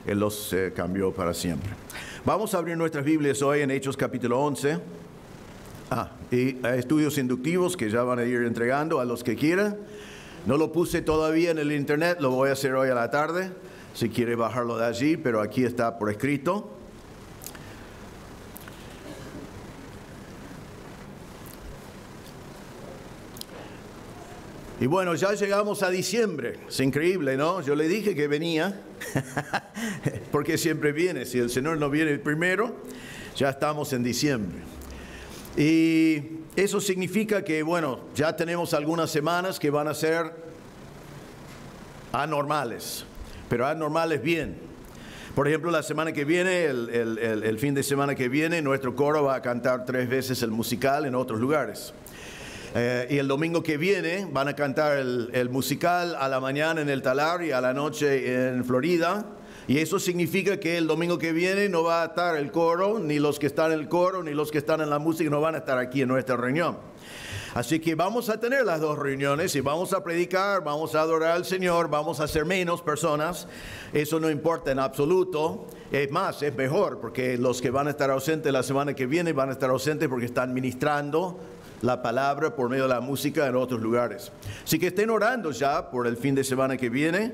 Él los cambió para siempre. Vamos a abrir nuestras Biblias hoy en Hechos capítulo 11. Y estudios inductivos que ya van a ir entregando a los que quieran. No lo puse todavía en el internet, lo voy a hacer hoy a la tarde, si quiere bajarlo de allí, pero aquí está por escrito. Y bueno, ya llegamos a diciembre. Es increíble, ¿no? Yo le dije que venía, porque siempre viene. Si el Señor no viene primero, ya estamos en diciembre. Y eso significa que, bueno, ya tenemos algunas semanas que van a ser anormales, pero anormales bien. Por ejemplo, la semana que viene, el fin de semana que viene, nuestro coro va a cantar 3 veces el musical en otros lugares. Y el domingo que viene van a cantar el musical a la mañana en el Talar y a la noche en Florida. Y eso significa que el domingo que viene no va a estar el coro, ni los que están en el coro, ni los que están en la música, no van a estar aquí en nuestra reunión. Así que vamos a tener las 2 reuniones y vamos a predicar, vamos a adorar al Señor, vamos a ser menos personas. Eso no importa en absoluto. Es más, es mejor, porque los que van a estar ausentes la semana que viene van a estar ausentes porque están ministrando la palabra por medio de la música en otros lugares. Así que estén orando ya por el fin de semana que viene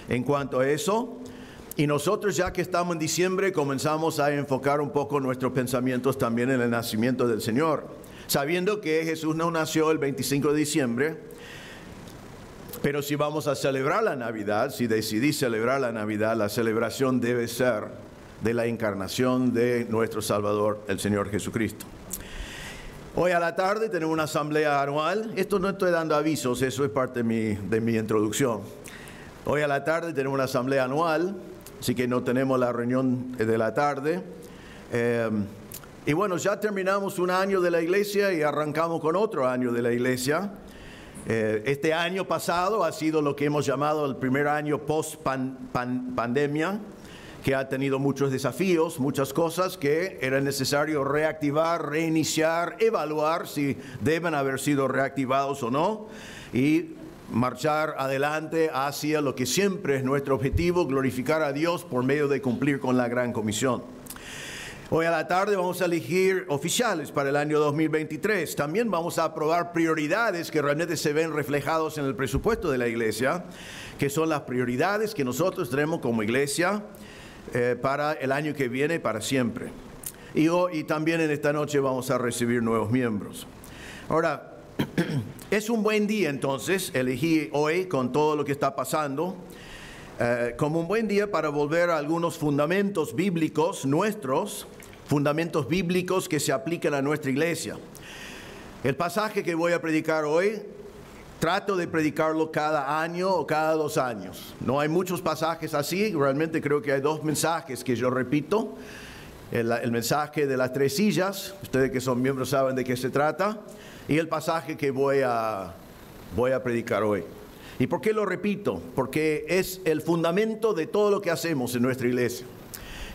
en cuanto a eso. Y nosotros, ya que estamos en diciembre, comenzamos a enfocar un poco nuestros pensamientos también en el nacimiento del Señor, sabiendo que Jesús no nació el 25 de diciembre, pero si vamos a celebrar la Navidad, si decidís celebrar la Navidad, la celebración debe ser de la encarnación de nuestro Salvador, el Señor Jesucristo. Hoy a la tarde tenemos una asamblea anual. Esto no estoy dando avisos, eso es parte de mi introducción. Hoy a la tarde tenemos una asamblea anual, así que no tenemos la reunión de la tarde. Y bueno, ya terminamos un año de la iglesia y arrancamos con otro año de la iglesia. Este año pasado ha sido lo que hemos llamado el primer año post-pandemia, que ha tenido muchos desafíos, muchas cosas que era necesario reactivar, reiniciar, evaluar si deben haber sido reactivados o no, y marchar adelante hacia lo que siempre es nuestro objetivo, glorificar a Dios por medio de cumplir con la gran comisión. Hoy a la tarde vamos a elegir oficiales para el año 2023. También vamos a aprobar prioridades que realmente se ven reflejados en el presupuesto de la iglesia, que son las prioridades que nosotros tenemos como iglesia para el año que viene, para siempre. Y también en esta noche vamos a recibir nuevos miembros. Ahora, es un buen día entonces, elegí hoy con todo lo que está pasando, como un buen día para volver a algunos fundamentos bíblicos nuestros, fundamentos bíblicos que se aplican a nuestra iglesia. El pasaje que voy a predicar hoy, trato de predicarlo cada año o cada 2 años. No hay muchos pasajes así, realmente creo que hay 2 mensajes que yo repito. El mensaje de las 3 sillas, ustedes que son miembros saben de qué se trata, y el pasaje que voy a predicar hoy. ¿Y por qué lo repito? Porque es el fundamento de todo lo que hacemos en nuestra iglesia.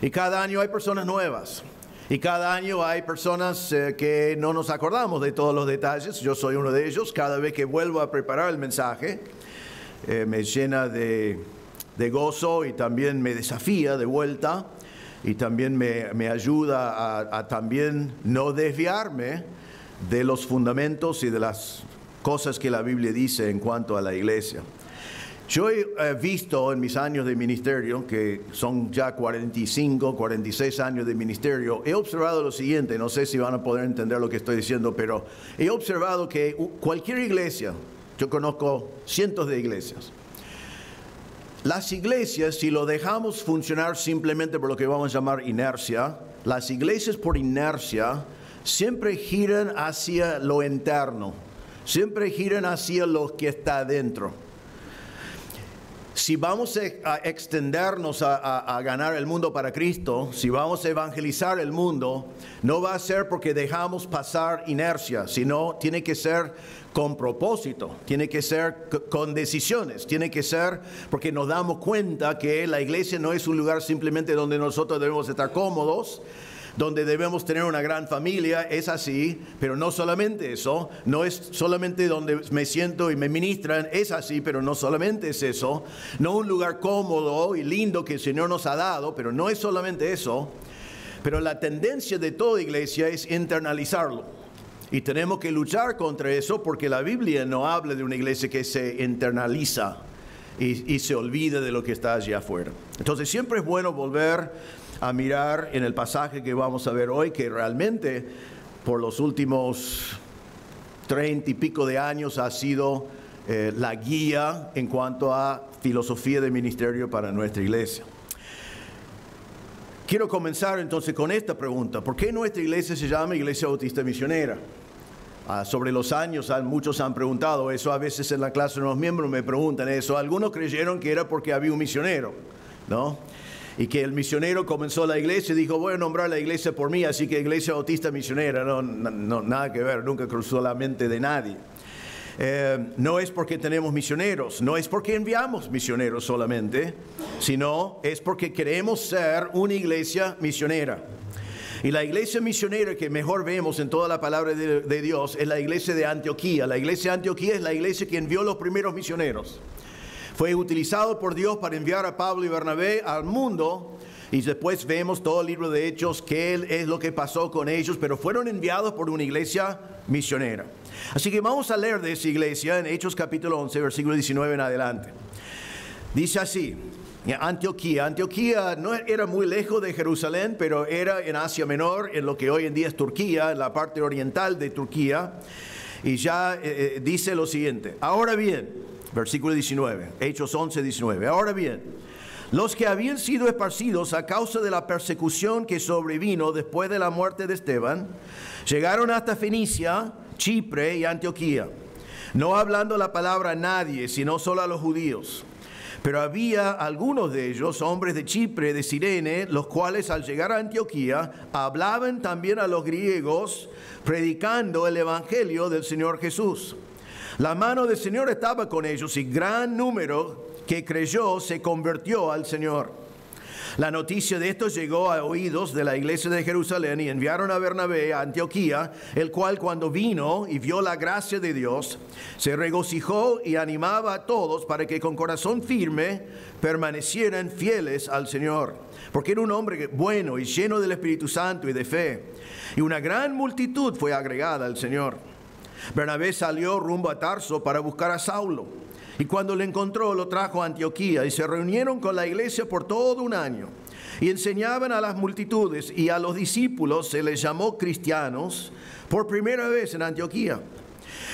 Y cada año hay personas nuevas. Y cada año hay personas que no nos acordamos de todos los detalles. Yo soy uno de ellos. Cada vez que vuelvo a preparar el mensaje, me llena de gozo y también me desafía de vuelta. Y también me ayuda a también no desviarme de los fundamentos y de las cosas que la Biblia dice en cuanto a la iglesia. Yo he visto en mis años de ministerio, que son ya 45, 46 años de ministerio, he observado lo siguiente, no sé si van a poder entender lo que estoy diciendo, pero he observado que cualquier iglesia, yo conozco cientos de iglesias, las iglesias, si lo dejamos funcionar simplemente por lo que vamos a llamar inercia, las iglesias por inercia siempre giran hacia lo interno, siempre giran hacia lo que está adentro. Si vamos a extendernos a ganar el mundo para Cristo, si vamos a evangelizar el mundo, no va a ser porque dejamos pasar inercia, sino tiene que ser con propósito, tiene que ser con decisiones, tiene que ser porque nos damos cuenta que la iglesia no es un lugar simplemente donde nosotros debemos estar cómodos, donde debemos tener una gran familia, es así, pero no solamente eso, no es solamente donde me siento y me ministran, es así, pero no solamente es eso, no un lugar cómodo y lindo que el Señor nos ha dado, pero no es solamente eso, pero la tendencia de toda iglesia es internalizarlo. Y tenemos que luchar contra eso porque la Biblia no habla de una iglesia que se internaliza y se olvida de lo que está allá afuera. Entonces siempre es bueno volver a mirar en el pasaje que vamos a ver hoy, que realmente por los últimos 30 y pico de años ha sido la guía en cuanto a filosofía de ministerio para nuestra iglesia. Quiero comenzar entonces con esta pregunta: ¿por qué nuestra iglesia se llama Iglesia Bautista Misionera? Sobre los años muchos han preguntado eso, a veces en la clase de los miembros me preguntan eso. Algunos creyeron que era porque había un misionero, ¿no? Y que el misionero comenzó la iglesia y dijo, voy a nombrar la iglesia por mí, así que Iglesia Bautista Misionera. No, nada que ver, nunca cruzó la mente de nadie. No es porque tenemos misioneros, no es porque enviamos misioneros solamente, sino es porque queremos ser una iglesia misionera. Y la iglesia misionera que mejor vemos en toda la palabra de Dios es la iglesia de Antioquía. La iglesia de Antioquía es la iglesia que envió los primeros misioneros. Fue utilizado por Dios para enviar a Pablo y Bernabé al mundo, y después vemos todo el libro de Hechos, qué es lo que pasó con ellos, pero fueron enviados por una iglesia misionera. Así que vamos a leer de esa iglesia en Hechos capítulo 11, versículo 19 en adelante. Dice así: Antioquía. Antioquía no era muy lejos de Jerusalén, pero era en Asia Menor, en lo que hoy en día es Turquía, en la parte oriental de Turquía. Y ya dice lo siguiente: ahora bien, versículo 19, Hechos 11, 19. Ahora bien, los que habían sido esparcidos a causa de la persecución que sobrevino después de la muerte de Esteban, llegaron hasta Fenicia, Chipre y Antioquía, no hablando la palabra a nadie, sino solo a los judíos. Pero había algunos de ellos, hombres de Chipre, de Cirene, los cuales al llegar a Antioquía hablaban también a los griegos, predicando el evangelio del Señor Jesús. La mano del Señor estaba con ellos y gran número que creyó se convirtió al Señor. La noticia de esto llegó a oídos de la iglesia de Jerusalén y enviaron a Bernabé a Antioquía, el cual cuando vino y vio la gracia de Dios, se regocijó y animaba a todos para que con corazón firme permanecieran fieles al Señor. Porque era un hombre bueno y lleno del Espíritu Santo y de fe. Y una gran multitud fue agregada al Señor. Bernabé salió rumbo a Tarso para buscar a Saulo, y cuando lo encontró lo trajo a Antioquía, y se reunieron con la iglesia por todo un año, y enseñaban a las multitudes, y a los discípulos se les llamó cristianos por primera vez en Antioquía.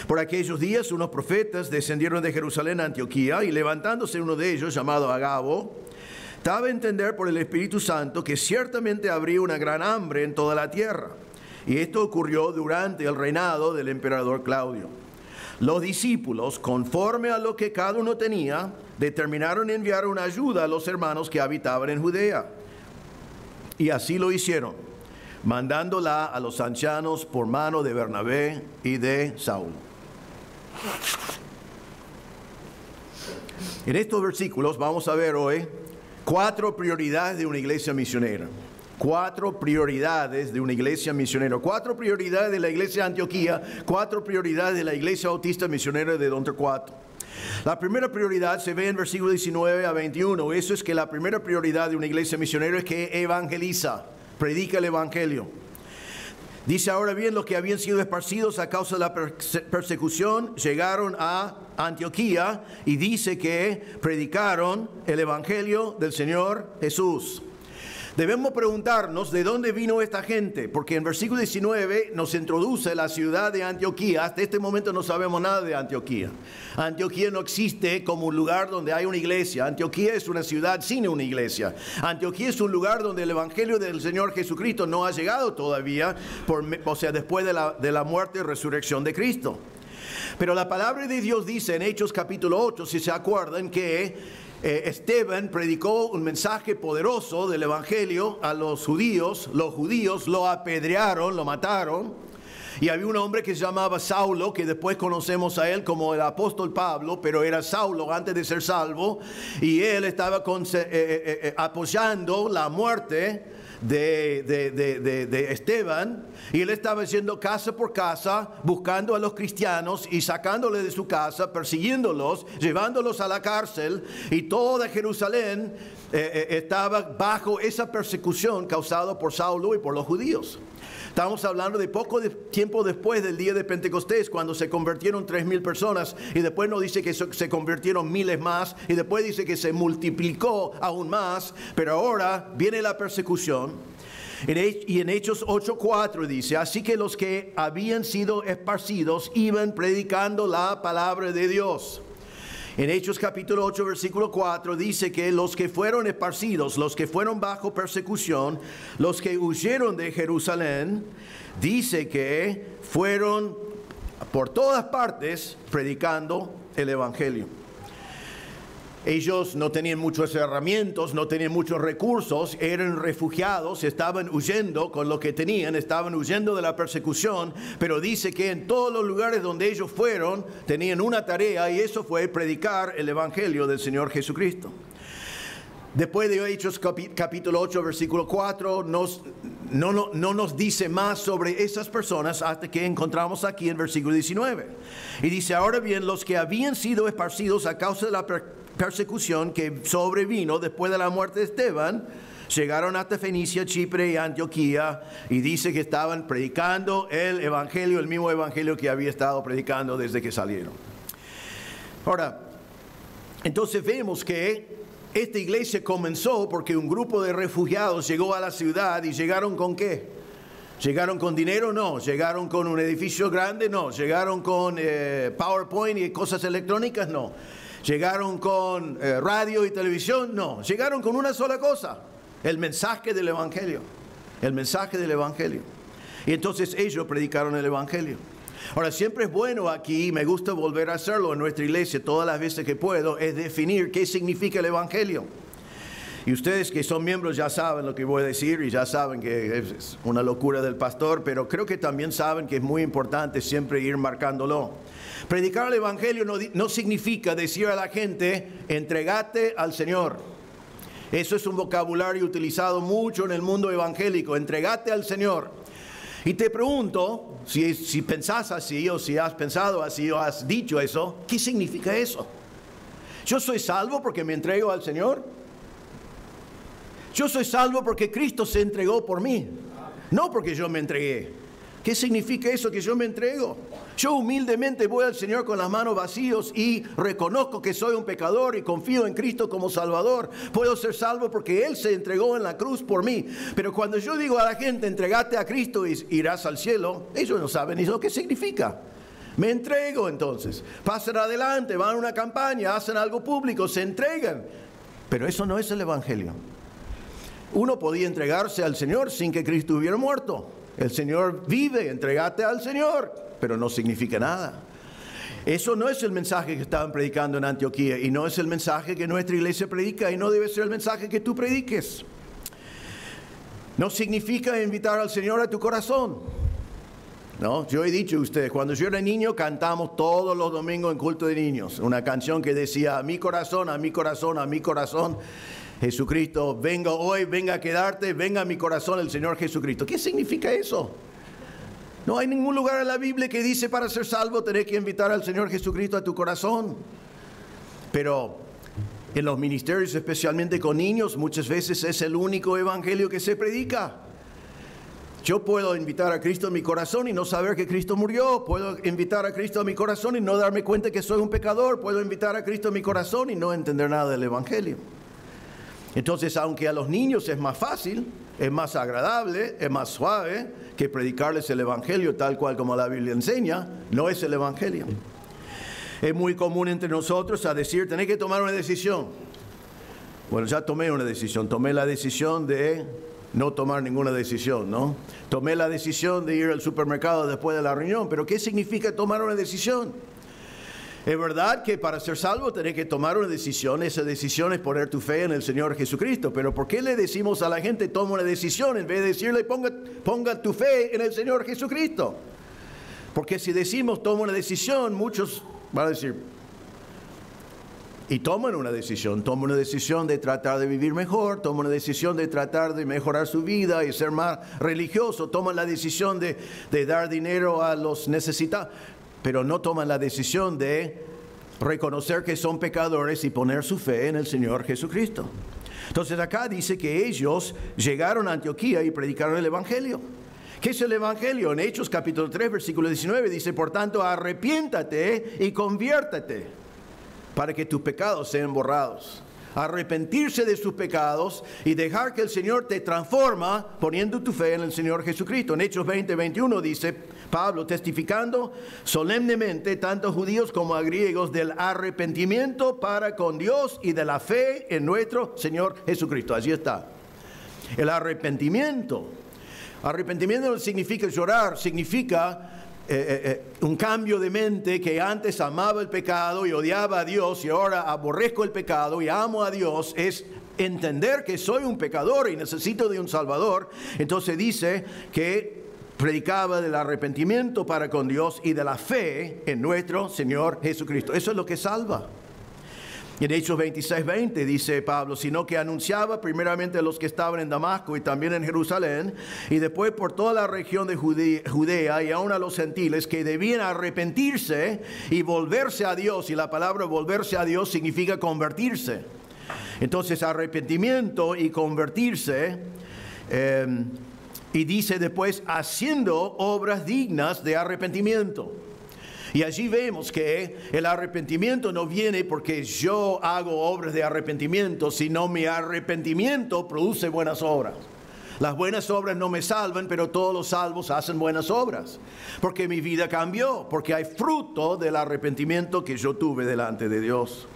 Por aquellos días unos profetas descendieron de Jerusalén a Antioquía, y levantándose uno de ellos, llamado Agabo, daba a entender por el Espíritu Santo que ciertamente habría una gran hambre en toda la tierra. Y esto ocurrió durante el reinado del emperador Claudio. Los discípulos, conforme a lo que cada uno tenía, determinaron enviar una ayuda a los hermanos que habitaban en Judea. Y así lo hicieron, mandándola a los ancianos por mano de Bernabé y de Saulo. En estos versículos vamos a ver hoy 4 prioridades de una iglesia misionera. 4 prioridades de una iglesia misionera, 4 prioridades de la iglesia de Antioquía, 4 prioridades de la iglesia bautista misionera de Don Torcuato. La primera prioridad se ve en versículos 19 a 21. Eso es que la primera prioridad de una iglesia misionera es que evangeliza, predica el evangelio. Dice: ahora bien, los que habían sido esparcidos a causa de la persecución llegaron a Antioquía, y dice que predicaron el evangelio del Señor Jesús. Debemos preguntarnos de dónde vino esta gente, porque en versículo 19 nos introduce la ciudad de Antioquía. Hasta este momento no sabemos nada de Antioquía. Antioquía no existe como un lugar donde hay una iglesia. Antioquía es una ciudad sin una iglesia. Antioquía es un lugar donde el evangelio del Señor Jesucristo no ha llegado todavía, después de la muerte y resurrección de Cristo. Pero la palabra de Dios dice en Hechos capítulo 8, si se acuerdan, que Esteban predicó un mensaje poderoso del evangelio a los judíos lo apedrearon, lo mataron, Y había un hombre que se llamaba Saulo, que después conocemos a él como el apóstol Pablo, pero era Saulo antes de ser salvo, y él estaba apoyando la muerte de Esteban, y él estaba yendo casa por casa buscando a los cristianos y sacándoles de su casa, persiguiéndolos, llevándolos a la cárcel, y toda Jerusalén estaba bajo esa persecución causada por Saulo y por los judíos. Estamos hablando de poco tiempo después del día de Pentecostés, cuando se convirtieron 3,000 personas, y después nos dice que se convirtieron miles más, y después dice que se multiplicó aún más, pero ahora viene la persecución. Y en Hechos 8:4 dice: así que los que habían sido esparcidos iban predicando la palabra de Dios. En Hechos capítulo 8, versículo 4 dice que los que fueron esparcidos, los que fueron bajo persecución, los que huyeron de Jerusalén, dice que fueron por todas partes predicando el Evangelio. Ellos no tenían muchas herramientas, no tenían muchos recursos, eran refugiados, estaban huyendo con lo que tenían, estaban huyendo de la persecución, pero dice que en todos los lugares donde ellos fueron, tenían una tarea, y eso fue predicar el Evangelio del Señor Jesucristo. Después de Hechos capítulo 8, versículo 4, no nos dice más sobre esas personas hasta que encontramos aquí en versículo 19. Y dice: ahora bien, los que habían sido esparcidos a causa de la persecución que sobrevino después de la muerte de Esteban, llegaron hasta Fenicia, Chipre y Antioquía, y dice que estaban predicando el Evangelio, el mismo Evangelio que había estado predicando desde que salieron. Ahora, entonces vemos que esta iglesia comenzó porque un grupo de refugiados llegó a la ciudad. ¿Y llegaron con qué? ¿Llegaron con dinero? No. ¿Llegaron con un edificio grande? No. ¿Llegaron con PowerPoint y cosas electrónicas? No. ¿Llegaron con radio y televisión? No. Llegaron con una sola cosa: el mensaje del Evangelio. El mensaje del Evangelio. Y entonces ellos predicaron el Evangelio. Ahora, siempre es bueno aquí, me gusta volver a hacerlo en nuestra iglesia todas las veces que puedo, es definir qué significa el Evangelio. Y ustedes que son miembros ya saben lo que voy a decir, y ya saben que es una locura del pastor, pero creo que también saben que es muy importante siempre ir marcándolo. Predicar el Evangelio no significa decir a la gente: entregate al Señor. Eso es un vocabulario utilizado mucho en el mundo evangélico: entregate al Señor. Y te pregunto, si pensás así, o si has pensado así, o has dicho eso, ¿qué significa eso? ¿Yo soy salvo porque me entrego al Señor? Yo soy salvo porque Cristo se entregó por mí, no porque yo me entregué. ¿Qué significa eso, que yo me entrego? Yo humildemente voy al Señor con las manos vacías y reconozco que soy un pecador y confío en Cristo como Salvador. Puedo ser salvo porque Él se entregó en la cruz por mí. Pero cuando yo digo a la gente: entregate a Cristo y irás al cielo, ellos no saben eso qué significa. Me entrego entonces. Pasan adelante, van a una campaña, hacen algo público, se entregan. Pero eso no es el Evangelio. Uno podía entregarse al Señor sin que Cristo hubiera muerto. El Señor vive, entregate al Señor, pero no significa nada. Eso no es el mensaje que estaban predicando en Antioquía, y no es el mensaje que nuestra iglesia predica, y no debe ser el mensaje que tú prediques. No significa invitar al Señor a tu corazón. No, yo he dicho a ustedes, cuando yo era niño cantamos todos los domingos en culto de niños una canción que decía: a mi corazón, a mi corazón, a mi corazón, Jesucristo, venga hoy, venga a quedarte, venga a mi corazón el Señor Jesucristo. ¿Qué significa eso? No hay ningún lugar en la Biblia que dice: para ser salvo tenés que invitar al Señor Jesucristo a tu corazón. Pero en los ministerios, especialmente con niños, muchas veces es el único evangelio que se predica. Yo puedo invitar a Cristo a mi corazón y no saber que Cristo murió. Puedo invitar a Cristo a mi corazón y no darme cuenta que soy un pecador. Puedo invitar a Cristo a mi corazón y no entender nada del evangelio. Entonces, aunque a los niños es más fácil, es más agradable, es más suave que predicarles el Evangelio tal cual como la Biblia enseña, no es el Evangelio. Es muy común entre nosotros a decir: tenés que tomar una decisión. Bueno, ya tomé una decisión. Tomé la decisión de no tomar ninguna decisión, ¿no? Tomé la decisión de ir al supermercado después de la reunión. Pero ¿qué significa tomar una decisión? Es verdad que para ser salvo tenés que tomar una decisión. Esa decisión es poner tu fe en el Señor Jesucristo. Pero ¿por qué le decimos a la gente: toma una decisión, en vez de decirle: ponga tu fe en el Señor Jesucristo? Porque si decimos toma una decisión, muchos van a decir, y toman una decisión de tratar de vivir mejor, toman una decisión de tratar de mejorar su vida y ser más religioso, toman la decisión de dar dinero a los necesitados, pero no toman la decisión de reconocer que son pecadores y poner su fe en el Señor Jesucristo. Entonces acá dice que ellos llegaron a Antioquía y predicaron el Evangelio. ¿Qué es el Evangelio? En Hechos capítulo 3, versículo 19 dice, por tanto, arrepiéntate y conviértate para que tus pecados sean borrados. Arrepentirse de sus pecados y dejar que el Señor te transforma poniendo tu fe en el Señor Jesucristo. En Hechos 20, 21 dice Pablo, testificando solemnemente tanto a judíos como a griegos del arrepentimiento para con Dios y de la fe en nuestro Señor Jesucristo. Allí está. El arrepentimiento. Arrepentimiento no significa llorar, significa un cambio de mente, que antes amaba el pecado y odiaba a Dios y ahora aborrezco el pecado y amo a Dios. Es entender que soy un pecador y necesito de un Salvador. Entonces dice que predicaba del arrepentimiento para con Dios y de la fe en nuestro Señor Jesucristo. Eso es lo que salva. Y en Hechos 26:20 dice Pablo, sino que anunciaba primeramente a los que estaban en Damasco y también en Jerusalén, y después por toda la región de Judea y aún a los gentiles, que debían arrepentirse y volverse a Dios. Y la palabra volverse a Dios significa convertirse. Entonces arrepentimiento y convertirse, y dice después haciendo obras dignas de arrepentimiento. Y allí vemos que el arrepentimiento no viene porque yo hago obras de arrepentimiento, sino mi arrepentimiento produce buenas obras. Las buenas obras no me salvan, pero todos los salvos hacen buenas obras. Porque mi vida cambió, porque hay fruto del arrepentimiento que yo tuve delante de Dios.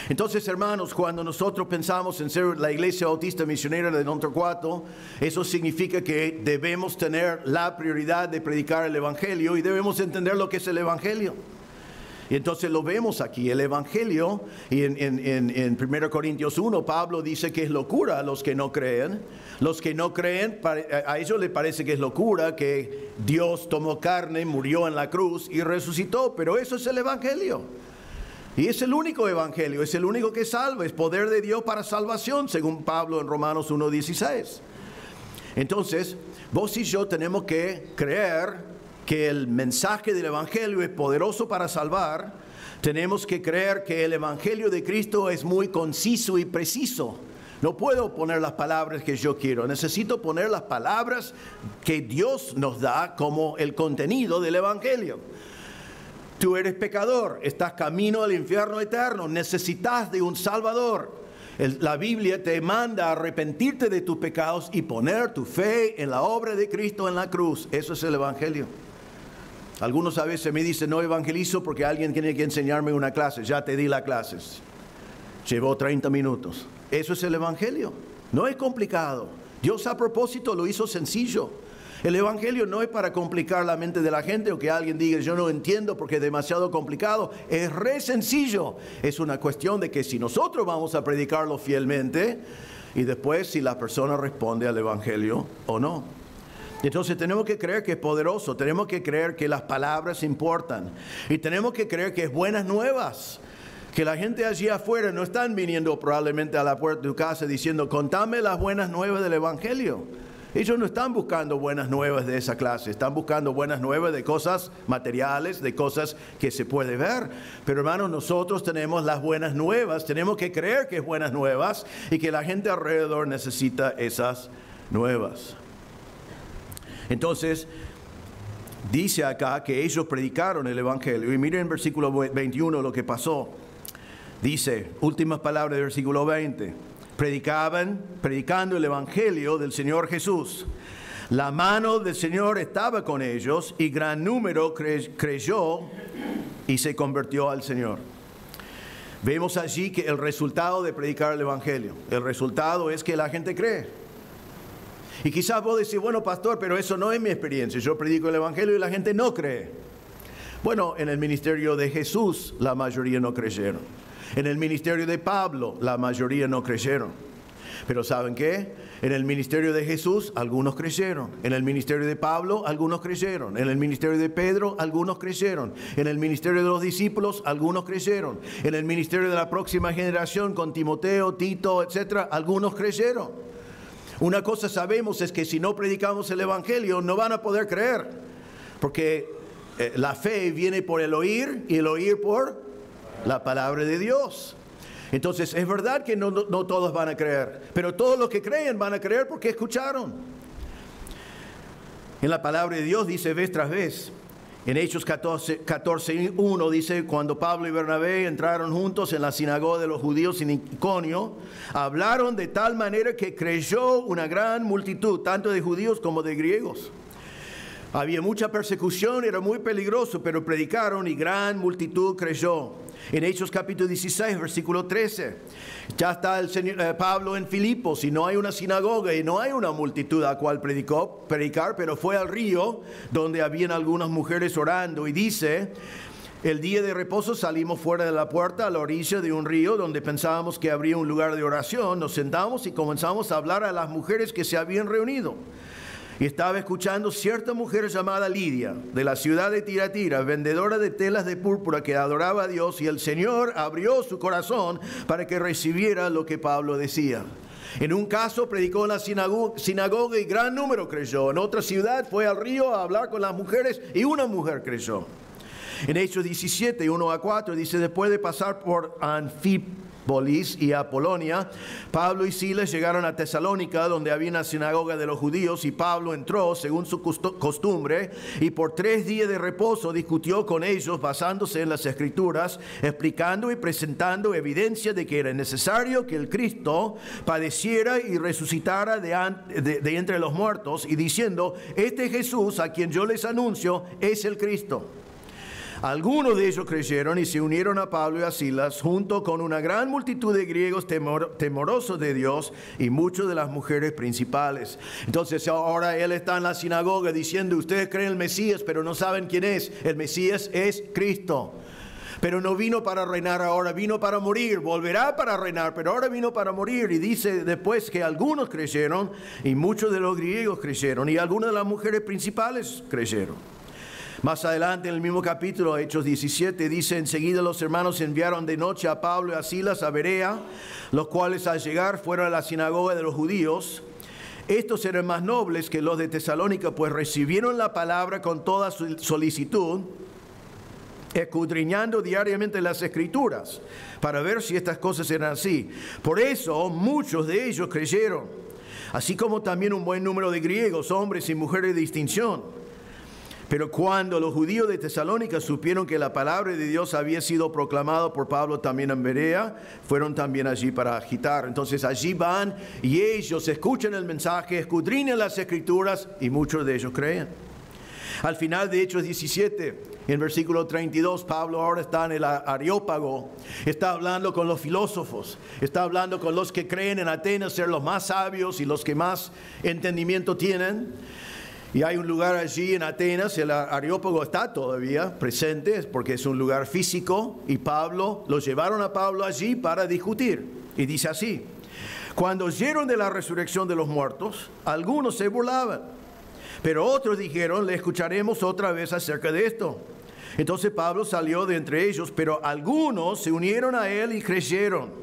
Entonces, hermanos, cuando nosotros pensamos en ser la Iglesia Bautista Misionera de Don Torcuato, eso significa que debemos tener la prioridad de predicar el Evangelio y debemos entender lo que es el Evangelio. Y entonces lo vemos aquí, el Evangelio, y en 1 Corintios 1, Pablo dice que es locura a los que no creen. Los que no creen, a ellos les parece que es locura que Dios tomó carne, murió en la cruz y resucitó, pero eso es el Evangelio. Y es el único evangelio, es el único que salva, es poder de Dios para salvación, según Pablo en Romanos 1:16. Entonces, vos y yo tenemos que creer que el mensaje del evangelio es poderoso para salvar. Tenemos que creer que el evangelio de Cristo es muy conciso y preciso. No puedo poner las palabras que yo quiero, necesito poner las palabras que Dios nos da como el contenido del evangelio. Tú eres pecador, estás camino al infierno eterno, necesitas de un Salvador. La Biblia te manda a arrepentirte de tus pecados y poner tu fe en la obra de Cristo en la cruz. Eso es el Evangelio. Algunos a veces me dicen, no evangelizo porque alguien tiene que enseñarme una clase. Ya te di la clase. Llevó 30 minutos. Eso es el Evangelio. No es complicado. Dios a propósito lo hizo sencillo. El Evangelio no es para complicar la mente de la gente o que alguien diga yo no entiendo porque es demasiado complicado. Es re sencillo. Es una cuestión de que si nosotros vamos a predicarlo fielmente y después si la persona responde al Evangelio o no. Entonces tenemos que creer que es poderoso. Tenemos que creer que las palabras importan. Y tenemos que creer que es buenas nuevas. Que la gente allí afuera no están viniendo probablemente a la puerta de tu casa diciendo contame las buenas nuevas del Evangelio. Ellos no están buscando buenas nuevas de esa clase, están buscando buenas nuevas de cosas materiales, de cosas que se puede ver. Pero hermanos, nosotros tenemos las buenas nuevas, tenemos que creer que es buenas nuevas y que la gente alrededor necesita esas nuevas. Entonces, dice acá que ellos predicaron el Evangelio. Y miren en versículo 21 lo que pasó. Dice, últimas palabras del versículo 20. Predicando el Evangelio del Señor Jesús. La mano del Señor estaba con ellos y gran número creyó y se convirtió al Señor. Vemos allí que el resultado de predicar el Evangelio, el resultado es que la gente cree. Y quizás vos decís, bueno pastor, pero eso no es mi experiencia. Yo predico el Evangelio y la gente no cree. Bueno, en el ministerio de Jesús la mayoría no creyeron. En el ministerio de Pablo, la mayoría no creyeron. Pero ¿saben qué? En el ministerio de Jesús, algunos creyeron. En el ministerio de Pablo, algunos creyeron. En el ministerio de Pedro, algunos creyeron. En el ministerio de los discípulos, algunos creyeron. En el ministerio de la próxima generación, con Timoteo, Tito, etc., algunos creyeron. Una cosa sabemos es que si no predicamos el evangelio, no van a poder creer. Porque la fe viene por el oír y el oír por la palabra de Dios. Entonces, es verdad que no todos van a creer, pero todos los que creen van a creer porque escucharon. En la palabra de Dios dice vez tras vez. En Hechos 14:1 dice, cuando Pablo y Bernabé entraron juntos en la sinagoga de los judíos en Iconio, hablaron de tal manera que creyó una gran multitud, tanto de judíos como de griegos. Había mucha persecución, era muy peligroso, pero predicaron y gran multitud creyó. En Hechos capítulo 16, versículo 13, ya está Pablo en Filipos y no hay una sinagoga y no hay una multitud a cual predicar, pero fue al río donde habían algunas mujeres orando y dice, el día de reposo salimos fuera de la puerta a la orilla de un río donde pensábamos que habría un lugar de oración, nos sentamos y comenzamos a hablar a las mujeres que se habían reunido. Y estaba escuchando cierta mujer llamada Lidia, de la ciudad de Tiatira, vendedora de telas de púrpura, que adoraba a Dios, y el Señor abrió su corazón para que recibiera lo que Pablo decía. En un caso predicó en la sinagoga y gran número creyó. En otra ciudad fue al río a hablar con las mujeres y una mujer creyó. En Hechos 17, 1-4 dice, después de pasar por Anfípolis y Apolonia, Pablo y Silas llegaron a Tesalónica, donde había una sinagoga de los judíos, y Pablo entró según su costumbre y por 3 días de reposo discutió con ellos basándose en las Escrituras, explicando y presentando evidencia de que era necesario que el Cristo padeciera y resucitara de entre los muertos, y diciendo, este Jesús a quien yo les anuncio es el Cristo. Algunos de ellos creyeron y se unieron a Pablo y a Silas, junto con una gran multitud de griegos temorosos de Dios y muchas de las mujeres principales. Entonces ahora él está en la sinagoga diciendo, ustedes creen el Mesías, pero no saben quién es. El Mesías es Cristo. Pero no vino para reinar ahora, vino para morir. Volverá para reinar, pero ahora vino para morir. Y dice después que algunos creyeron y muchos de los griegos creyeron y algunas de las mujeres principales creyeron. Más adelante en el mismo capítulo, Hechos 17, dice, enseguida los hermanos enviaron de noche a Pablo y a Silas a Berea, los cuales al llegar fueron a la sinagoga de los judíos. Estos eran más nobles que los de Tesalónica, pues recibieron la palabra con toda su solicitud, escudriñando diariamente las Escrituras, para ver si estas cosas eran así. Por eso muchos de ellos creyeron, así como también un buen número de griegos, hombres y mujeres de distinción. Pero cuando los judíos de Tesalónica supieron que la palabra de Dios había sido proclamada por Pablo también en Berea, fueron también allí para agitar. Entonces allí van y ellos escuchan el mensaje, escudriñan las Escrituras y muchos de ellos creen. Al final de Hechos 17, en versículo 32, Pablo ahora está en el Areópago, está hablando con los filósofos, está hablando con los que creen en Atenas ser los más sabios y los que más entendimiento tienen. Y hay un lugar allí en Atenas, el Areópago está todavía presente porque es un lugar físico, y lo llevaron a Pablo allí para discutir. Y dice así, cuando oyeron de la resurrección de los muertos, algunos se burlaban, pero otros dijeron, le escucharemos otra vez acerca de esto. Entonces Pablo salió de entre ellos, pero algunos se unieron a él y creyeron,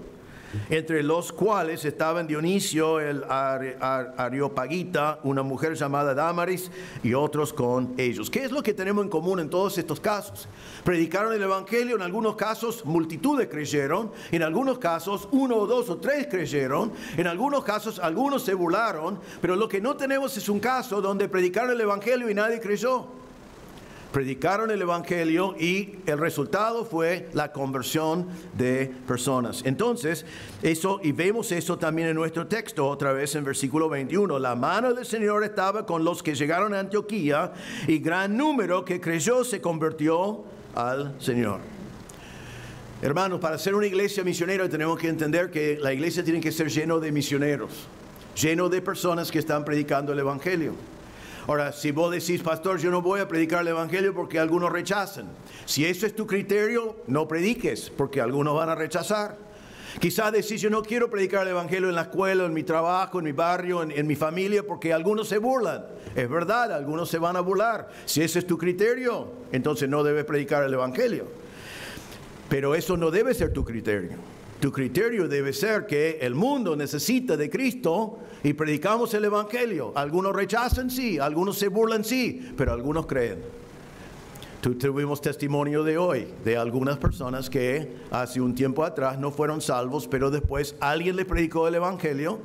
entre los cuales estaban Dionisio el Areopagita, una mujer llamada Dámaris, y otros con ellos. ¿Qué es lo que tenemos en común en todos estos casos? Predicaron el Evangelio, en algunos casos multitudes creyeron, en algunos casos 1 o 2 o 3 creyeron, en algunos casos algunos se burlaron, pero lo que no tenemos es un caso donde predicaron el Evangelio y nadie creyó. Predicaron el Evangelio y el resultado fue la conversión de personas. Entonces, y vemos eso también en nuestro texto, otra vez en versículo 21. La mano del Señor estaba con los que llegaron a Antioquía, y gran número que creyó se convirtió al Señor. Hermanos, para ser una iglesia misionera tenemos que entender que la iglesia tiene que ser lleno de misioneros, lleno de personas que están predicando el Evangelio. Ahora, si vos decís, pastor, yo no voy a predicar el Evangelio porque algunos rechazan. Si eso es tu criterio, no prediques porque algunos van a rechazar. Quizás decís, yo no quiero predicar el Evangelio en la escuela, en mi trabajo, en mi barrio, en mi familia, porque algunos se burlan. Es verdad, algunos se van a burlar. Si ese es tu criterio, entonces no debes predicar el Evangelio. Pero eso no debe ser tu criterio. Tu criterio debe ser que el mundo necesita de Cristo y predicamos el Evangelio. Algunos rechazan, sí. Algunos se burlan, sí. Pero algunos creen. Tuvimos testimonio de hoy de algunas personas que hace un tiempo atrás no fueron salvos, pero después alguien les predicó el Evangelio.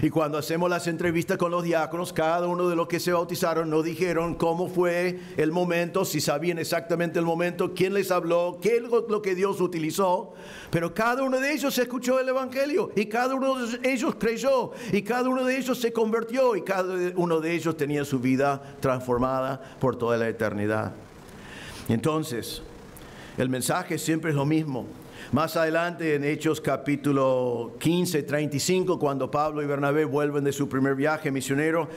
Y cuando hacemos las entrevistas con los diáconos, cada uno de los que se bautizaron nos dijeron cómo fue el momento, si sabían exactamente el momento, quién les habló, qué es lo que Dios utilizó. Pero cada uno de ellos escuchó el Evangelio y cada uno de ellos creyó y cada uno de ellos se convirtió y cada uno de ellos tenía su vida transformada por toda la eternidad. Entonces, el mensaje siempre es lo mismo. Más adelante en Hechos capítulo 15, 35, cuando Pablo y Bernabé vuelven de su primer viaje misionero,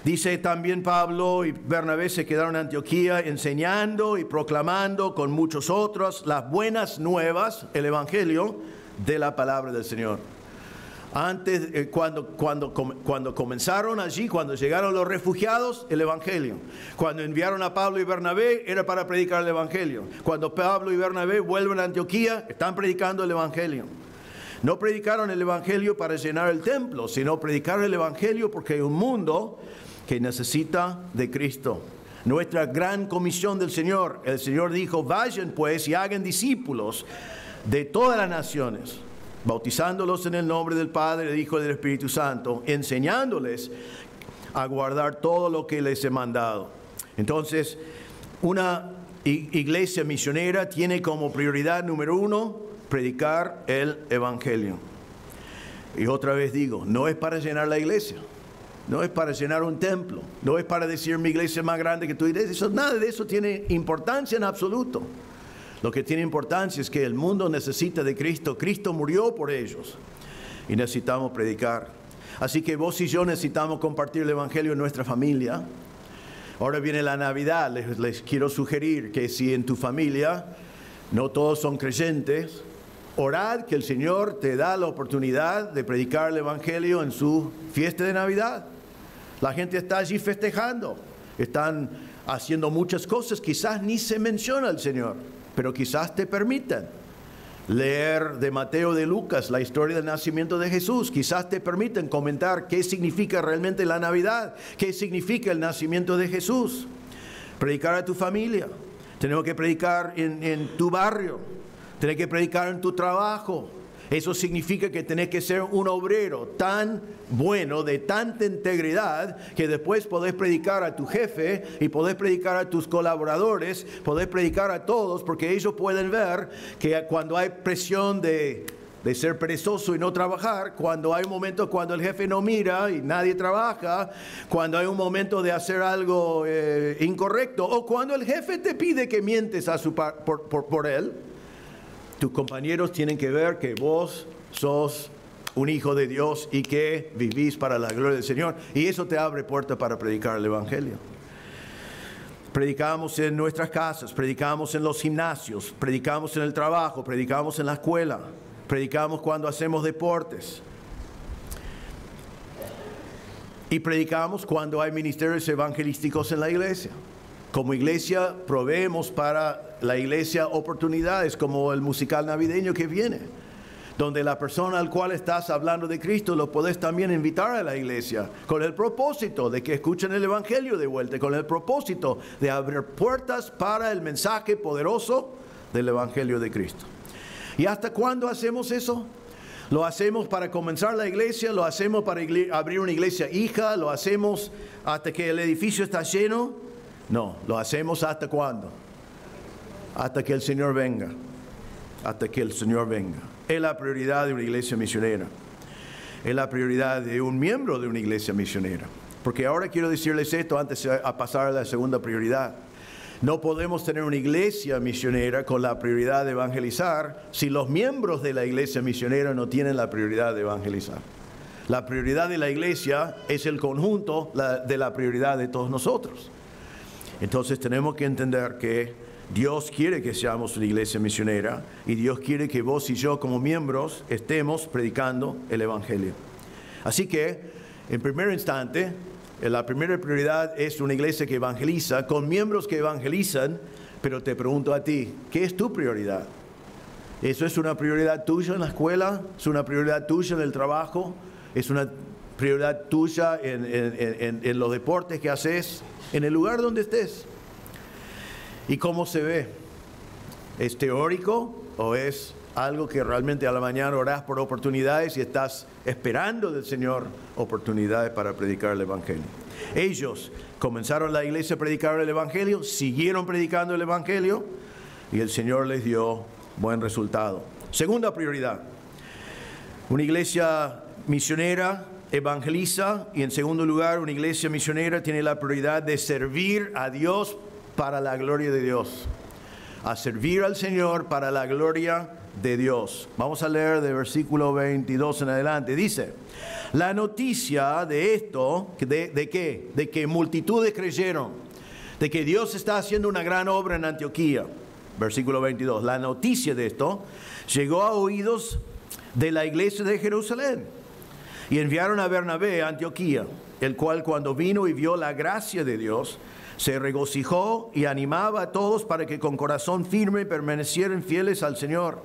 dice también Pablo y Bernabé se quedaron en Antioquía enseñando y proclamando con muchos otros las buenas nuevas, el Evangelio de la palabra del Señor. Antes, cuando comenzaron allí, cuando llegaron los refugiados, el Evangelio. Cuando enviaron a Pablo y Bernabé, era para predicar el Evangelio. Cuando Pablo y Bernabé vuelven a Antioquía, están predicando el Evangelio. No predicaron el Evangelio para llenar el templo, sino predicar el Evangelio porque hay un mundo que necesita de Cristo. Nuestra gran comisión del Señor, el Señor dijo, vayan pues y hagan discípulos de todas las naciones, bautizándolos en el nombre del Padre, del Hijo y del Espíritu Santo, enseñándoles a guardar todo lo que les he mandado. Entonces, una iglesia misionera tiene como prioridad número 1, predicar el Evangelio. Y otra vez digo, no es para llenar la iglesia, no es para llenar un templo, no es para decir mi iglesia es más grande que tu iglesia, nada de eso tiene importancia en absoluto. Lo que tiene importancia es que el mundo necesita de Cristo. Cristo murió por ellos y necesitamos predicar. Así que vos y yo necesitamos compartir el Evangelio en nuestra familia. Ahora viene la Navidad. Les quiero sugerir que si en tu familia no todos son creyentes, orad que el Señor te da la oportunidad de predicar el Evangelio en su fiesta de Navidad. La gente está allí festejando. Están haciendo muchas cosas. Quizás ni se menciona al Señor, pero quizás te permitan leer de Mateo, de Lucas, la historia del nacimiento de Jesús. Quizás te permitan comentar qué significa realmente la Navidad, qué significa el nacimiento de Jesús. Predicar a tu familia. Tenemos que predicar en tu barrio. Tenés que predicar en tu trabajo. Eso significa que tenés que ser un obrero tan bueno, de tanta integridad, que después podés predicar a tu jefe y podés predicar a tus colaboradores, podés predicar a todos, porque ellos pueden ver que cuando hay presión de ser perezoso y no trabajar, cuando hay un momento cuando el jefe no mira y nadie trabaja, cuando hay un momento de hacer algo incorrecto, o cuando el jefe te pide que mientes por él, tus compañeros tienen que ver que vos sos un hijo de Dios y que vivís para la gloria del Señor. Y eso te abre puertas para predicar el Evangelio. Predicamos en nuestras casas, predicamos en los gimnasios, predicamos en el trabajo, predicamos en la escuela, predicamos cuando hacemos deportes. Y predicamos cuando hay ministerios evangelísticos en la iglesia. Como iglesia proveemos para la iglesia oportunidades como el musical navideño que viene, donde la persona al cual estás hablando de Cristo lo podés también invitar a la iglesia con el propósito de que escuchen el Evangelio de vuelta, con el propósito de abrir puertas para el mensaje poderoso del Evangelio de Cristo. ¿Y hasta cuándo hacemos eso? ¿Lo hacemos para comenzar la iglesia? ¿Lo hacemos para abrir una iglesia hija? ¿Lo hacemos hasta que el edificio está lleno? No, lo hacemos ¿hasta cuándo? Hasta que el Señor venga. Hasta que el Señor venga. Es la prioridad de una iglesia misionera. Es la prioridad de un miembro de una iglesia misionera. Porque ahora quiero decirles esto antes de pasar a la segunda prioridad. No podemos tener una iglesia misionera con la prioridad de evangelizar si los miembros de la iglesia misionera no tienen la prioridad de evangelizar. La prioridad de la iglesia es el conjunto de la prioridad de todos nosotros. Entonces tenemos que entender que Dios quiere que seamos una iglesia misionera y Dios quiere que vos y yo como miembros estemos predicando el Evangelio. Así que, en primer instante, la primera prioridad es una iglesia que evangeliza, con miembros que evangelizan, pero te pregunto a ti, ¿qué es tu prioridad? ¿Eso es una prioridad tuya en la escuela? ¿Es una prioridad tuya en el trabajo? ¿Es una prioridad tuya en los deportes que haces? ¿En el lugar donde estés? ¿Y cómo se ve? ¿Es teórico o es algo que realmente a la mañana orás por oportunidades y estás esperando del Señor oportunidades para predicar el Evangelio? Ellos comenzaron la iglesia a predicar el Evangelio, siguieron predicando el Evangelio y el Señor les dio buen resultado. Segunda prioridad, una iglesia misionera evangeliza y en segundo lugar, una iglesia misionera tiene la prioridad de servir a Dios para la gloria de Dios. A servir al Señor para la gloria de Dios. Vamos a leer de versículo 22 en adelante. Dice, la noticia de esto, ¿de qué? De que multitudes creyeron, de que Dios está haciendo una gran obra en Antioquía. Versículo 22. La noticia de esto llegó a oídos de la iglesia de Jerusalén y enviaron a Bernabé a Antioquía, el cual cuando vino y vio la gracia de Dios, se regocijó y animaba a todos para que con corazón firme permanecieran fieles al Señor,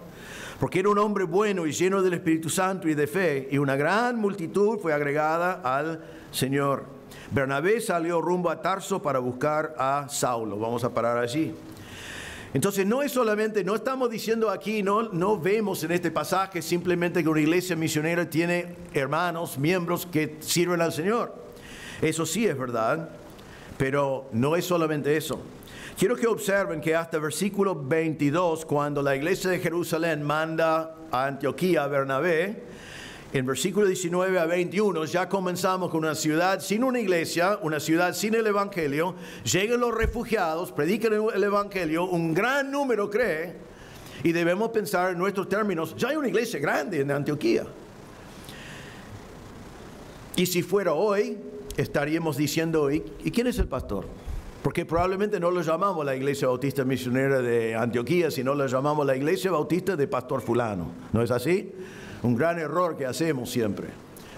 porque era un hombre bueno y lleno del Espíritu Santo y de fe, y una gran multitud fue agregada al Señor. Bernabé salió rumbo a Tarso para buscar a Saulo. Vamos a parar allí. Entonces no es solamente, no estamos diciendo aquí, no vemos en este pasaje simplemente que una iglesia misionera tiene hermanos, miembros que sirven al Señor. Eso sí es verdad. Pero no es solamente eso. Quiero que observen que hasta versículo 22, cuando la iglesia de Jerusalén manda a Antioquía a Bernabé, en versículo 19 a 21 ya comenzamos con una ciudad sin una iglesia, una ciudad sin el Evangelio. Llegan los refugiados, predican el Evangelio, un gran número cree, y debemos pensar en nuestros términos, ya hay una iglesia grande en Antioquía. Y si fuera hoy, estaríamos diciendo, ¿y quién es el pastor? Porque probablemente no lo llamamos la Iglesia Bautista Misionera de Antioquía, sino lo llamamos la Iglesia Bautista de Pastor Fulano. ¿No es así? Un gran error que hacemos siempre.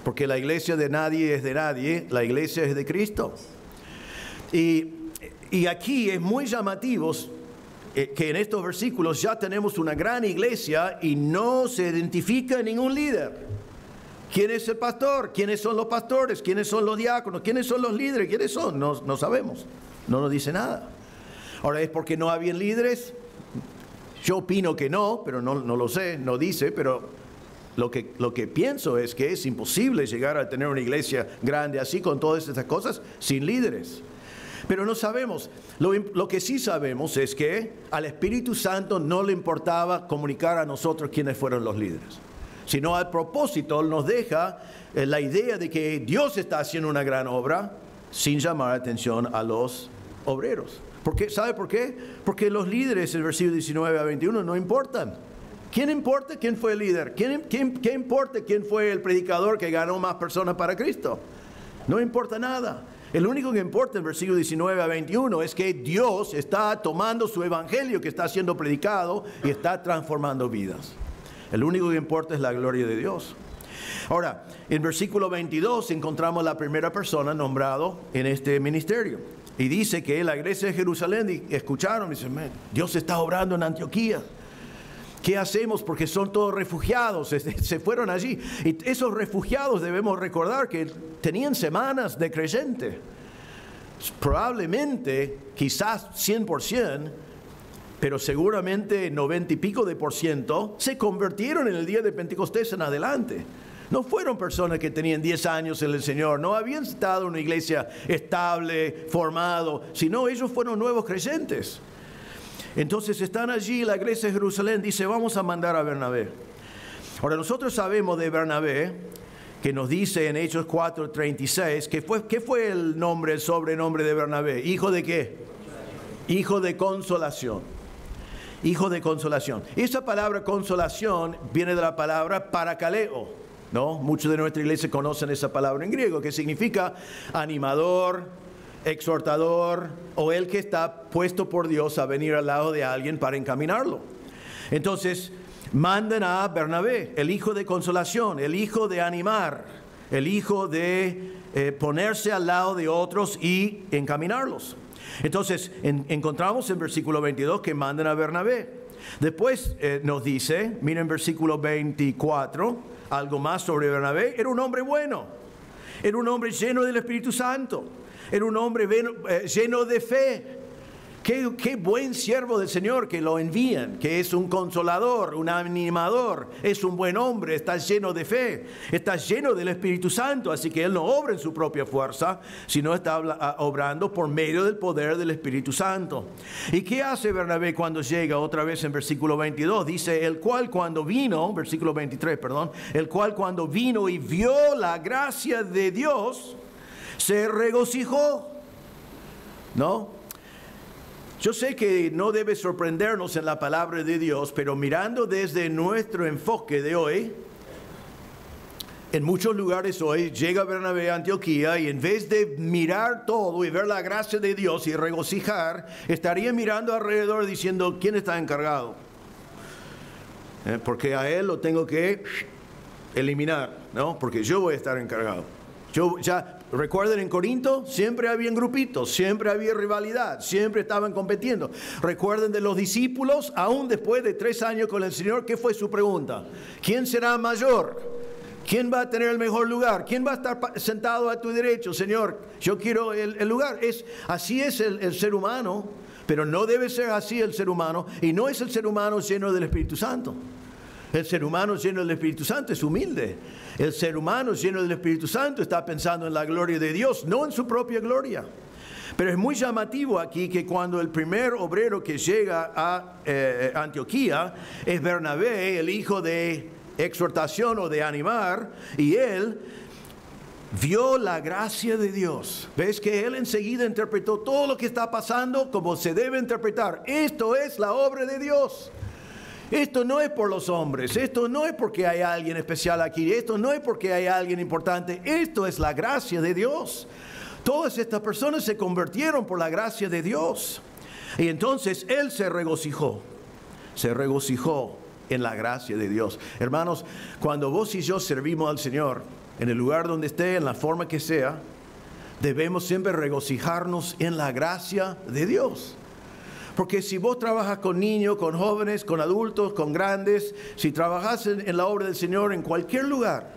Porque la iglesia de nadie es de nadie, la iglesia es de Cristo. Y aquí es muy llamativo que en estos versículos ya tenemos una gran iglesia y no se identifica ningún líder. ¿Quién es el pastor? ¿Quiénes son los pastores? ¿Quiénes son los diáconos? ¿Quiénes son los líderes? ¿Quiénes son? No sabemos. No nos dice nada. Ahora, ¿es porque no habían líderes? Yo opino que no, pero no lo sé, no dice, pero lo que pienso es que es imposible llegar a tener una iglesia grande así con todas estas cosas sin líderes. Pero no sabemos. Lo que sí sabemos es que al Espíritu Santo no le importaba comunicar a nosotros quiénes fueron los líderes, sino al propósito nos deja la idea de que Dios está haciendo una gran obra sin llamar atención a los obreros. ¿Sabe por qué? Porque los líderes, en el versículo 19 a 21, no importan. ¿Quién importa quién fue el líder? ¿Qué importa quién fue el predicador que ganó más personas para Cristo? No importa nada. El único que importa en versículo 19 a 21 es que Dios está tomando su evangelio que está siendo predicado y está transformando vidas. El único que importa es la gloria de Dios. Ahora, en versículo 22 encontramos la primera persona nombrado en este ministerio. Y dice que la iglesia de Jerusalén escucharon y dicen, Dios está obrando en Antioquía. ¿Qué hacemos? Porque son todos refugiados, se fueron allí. Y esos refugiados debemos recordar que tenían semanas de creyente. Probablemente, quizás 100%, pero seguramente 90 y pico de % se convirtieron en el día de Pentecostés en adelante. No fueron personas que tenían 10 años en el Señor, no habían estado en una iglesia estable, formado, sino ellos fueron nuevos creyentes. Entonces están allí, la iglesia de Jerusalén dice, vamos a mandar a Bernabé. Ahora nosotros sabemos de Bernabé, que nos dice en Hechos 4:36, ¿qué fue el sobrenombre de Bernabé? ¿Hijo de qué? Hijo de consolación. Hijo de consolación. Esa palabra consolación viene de la palabra parakaleo, ¿no? Muchos de nuestra iglesia conocen esa palabra en griego, que significa animador, exhortador o el que está puesto por Dios a venir al lado de alguien para encaminarlo. Entonces, mandan a Bernabé, el hijo de consolación, el hijo de animar, el hijo de ponerse al lado de otros y encaminarlos. Entonces, encontramos en versículo 22 que mandan a Bernabé. Después nos dice, miren versículo 24, algo más sobre Bernabé. Era un hombre bueno, era un hombre lleno del Espíritu Santo, era un hombre lleno de fe. Qué buen siervo del Señor que lo envían, que es un consolador, un animador, es un buen hombre, está lleno de fe, está lleno del Espíritu Santo, así que él no obra en su propia fuerza, sino está obrando por medio del poder del Espíritu Santo. ¿Y qué hace Bernabé cuando llega? Otra vez en versículo 22, dice, el cual cuando vino, versículo 23, perdón, el cual cuando vino y vio la gracia de Dios, se regocijó, ¿no? Yo sé que no debe sorprendernos en la palabra de Dios, pero mirando desde nuestro enfoque de hoy, en muchos lugares hoy llega Bernabé a Antioquía y en vez de mirar todo y ver la gracia de Dios y regocijar, estaría mirando alrededor diciendo, ¿quién está encargado? Porque a él lo tengo que eliminar, ¿no? Porque yo voy a estar encargado. Recuerden, en Corinto siempre había grupitos, siempre había rivalidad, siempre estaban compitiendo. Recuerden de los discípulos, aún después de 3 años con el Señor, ¿qué fue su pregunta? ¿Quién será mayor? ¿Quién va a tener el mejor lugar? ¿Quién va a estar sentado a tu derecho? Señor, yo quiero el lugar. Así es el ser humano, pero no debe ser así el ser humano, y no es el ser humano lleno del Espíritu Santo. El ser humano lleno del Espíritu Santo es humilde. El ser humano lleno del Espíritu Santo está pensando en la gloria de Dios, no en su propia gloria. Pero es muy llamativo aquí que cuando el primer obrero que llega a Antioquía es Bernabé, el hijo de exhortación o de animar, y él vio la gracia de Dios. ¿Ves que él enseguida interpretó todo lo que está pasando como se debe interpretar? Esto es la obra de Dios. Esto no es por los hombres, esto no es porque hay alguien especial aquí, esto no es porque hay alguien importante, esto es la gracia de Dios. Todas estas personas se convirtieron por la gracia de Dios. Y entonces él se regocijó en la gracia de Dios. Hermanos, cuando vos y yo servimos al Señor, en el lugar donde esté, en la forma que sea, debemos siempre regocijarnos en la gracia de Dios. Porque si vos trabajas con niños, con jóvenes, con adultos, con grandes, si trabajas en la obra del Señor en cualquier lugar,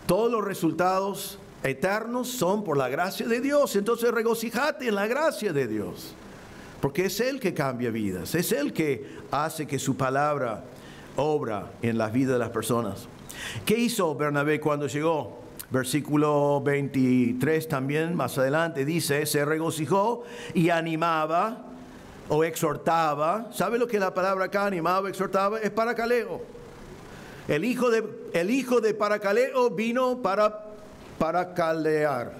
todos los resultados eternos son por la gracia de Dios. Entonces regocijate en la gracia de Dios, porque es Él que cambia vidas, es Él que hace que su palabra obra en la vida de las personas. ¿Qué hizo Bernabé cuando llegó? Versículo 23 también, más adelante, dice, se regocijó y animaba o exhortaba. ¿Sabe lo que la palabra acá, animaba, exhortaba? Es paracaleo. El hijo de paracaleo vino para paracalear.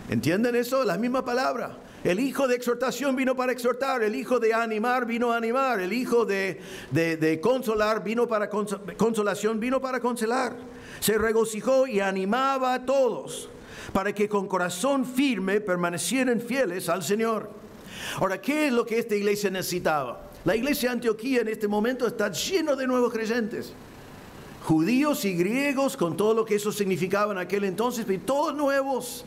¿Entienden eso? La misma palabra. El hijo de exhortación vino para exhortar, el hijo de animar vino a animar, el hijo de consolar vino para consolación, vino para consolar. Se regocijó y animaba a todos, para que con corazón firme permanecieran fieles al Señor. Ahora, ¿qué es lo que esta iglesia necesitaba? La iglesia de Antioquía en este momento está lleno de nuevos creyentes. Judíos y griegos, con todo lo que eso significaba en aquel entonces, pero todos nuevos.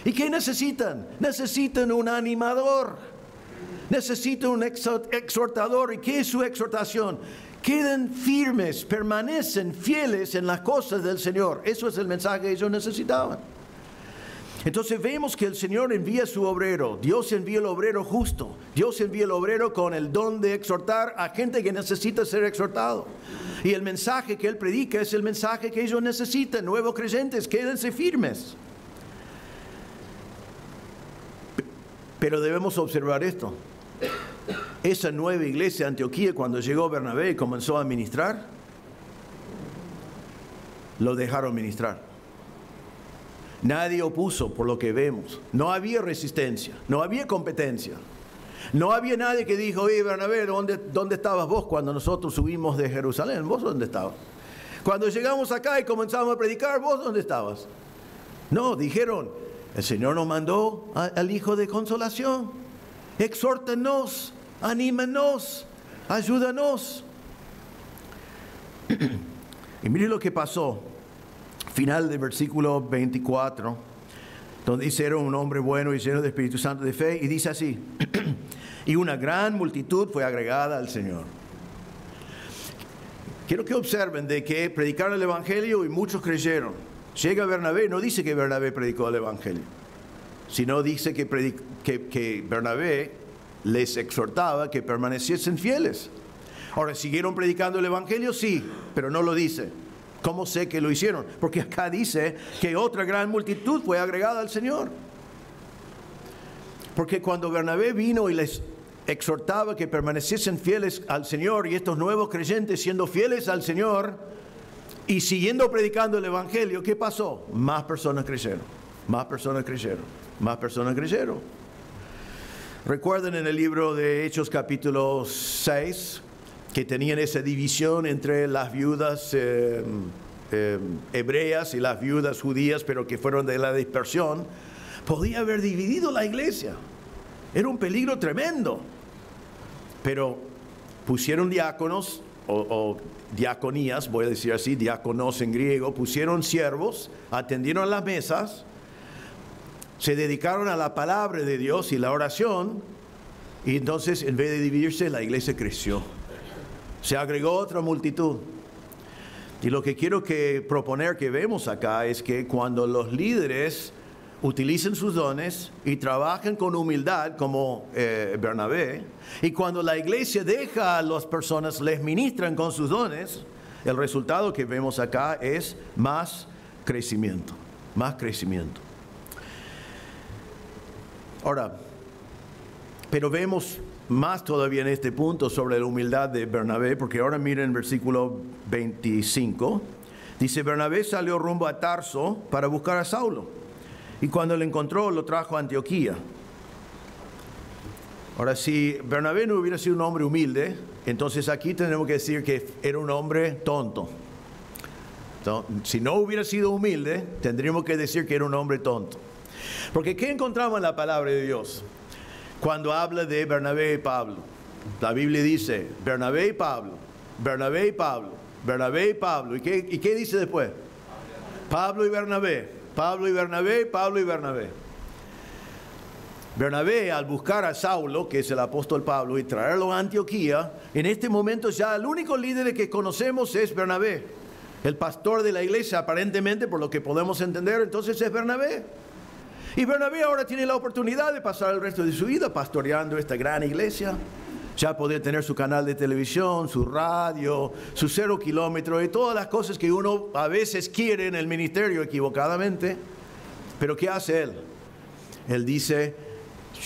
¿Y qué necesitan? Necesitan un animador. Necesitan un exhortador. ¿Y qué es su exhortación? Queden firmes, permanecen fieles en las cosas del Señor. Eso es el mensaje que ellos necesitaban. Entonces vemos que el Señor envía su obrero. Dios envía el obrero justo. Dios envía el obrero con el don de exhortar a gente que necesita ser exhortado. Y el mensaje que Él predica es el mensaje que ellos necesitan. Nuevos creyentes, quédense firmes. Pero debemos observar esto. Esa nueva iglesia de Antioquía, cuando llegó Bernabé y comenzó a ministrar, lo dejaron ministrar. Nadie opuso, por lo que vemos. No había resistencia, no había competencia. No había nadie que dijo, oye Bernabé, ¿dónde estabas vos cuando nosotros subimos de Jerusalén? ¿Vos dónde estabas? Cuando llegamos acá y comenzamos a predicar, ¿vos dónde estabas? No, dijeron, el Señor nos mandó al Hijo de Consolación. Exhórtanos, anímanos, ayúdanos. Y mire lo que pasó. Final del versículo 24, donde dice: era un hombre bueno y lleno de Espíritu Santo de fe. Y dice así: y una gran multitud fue agregada al Señor. Quiero que observen de que predicaron el Evangelio y muchos creyeron. Llega Bernabé, no dice que Bernabé predicó el Evangelio, sino dice que Bernabé les exhortaba que permaneciesen fieles. Ahora, ¿siguieron predicando el Evangelio? Sí, pero no lo dice. ¿Cómo sé que lo hicieron? Porque acá dice que otra gran multitud fue agregada al Señor. Porque cuando Bernabé vino y les exhortaba que permaneciesen fieles al Señor, y estos nuevos creyentes siendo fieles al Señor y siguiendo predicando el Evangelio, ¿qué pasó? Más personas creyeron, más personas creyeron, más personas creyeron. Recuerden en el libro de Hechos capítulo 6 que tenían esa división entre las viudas hebreas y las viudas judías, pero que fueron de la dispersión. Podía haber dividido la iglesia. Era un peligro tremendo. Pero pusieron diáconos o diaconías, voy a decir así, diáconos en griego, pusieron siervos, atendieron las mesas, se dedicaron a la palabra de Dios y la oración, y entonces en vez de dividirse, la iglesia creció. Se agregó otra multitud. Y lo que quiero proponer que vemos acá es que cuando los líderes utilicen sus dones y trabajen con humildad como Bernabé, y cuando la iglesia deja a las personas, les ministran con sus dones, el resultado que vemos acá es más crecimiento, más crecimiento. Ahora, pero vemos más todavía en este punto sobre la humildad de Bernabé, porque ahora miren el versículo 25, dice: Bernabé salió rumbo a Tarso para buscar a Saulo, y cuando lo encontró, lo trajo a Antioquía. Ahora, si Bernabé no hubiera sido un hombre humilde, entonces aquí tenemos que decir que era un hombre tonto. Entonces, si no hubiera sido humilde, tendríamos que decir que era un hombre tonto. Porque ¿qué encontramos en la palabra de Dios? Cuando habla de Bernabé y Pablo, la Biblia dice Bernabé y Pablo, Bernabé y Pablo, Bernabé y Pablo. ¿Y qué dice después? Pablo y Bernabé, Pablo y Bernabé, Pablo y Bernabé. Bernabé, al buscar a Saulo, que es el apóstol Pablo, y traerlo a Antioquía, en este momento ya el único líder que conocemos es Bernabé. El pastor de la iglesia, aparentemente, por lo que podemos entender, entonces es Bernabé. Y Bernabé ahora tiene la oportunidad de pasar el resto de su vida pastoreando esta gran iglesia. Ya poder tener su canal de televisión, su radio, su 0 kilómetro y todas las cosas que uno a veces quiere en el ministerio equivocadamente. Pero ¿qué hace él? Él dice: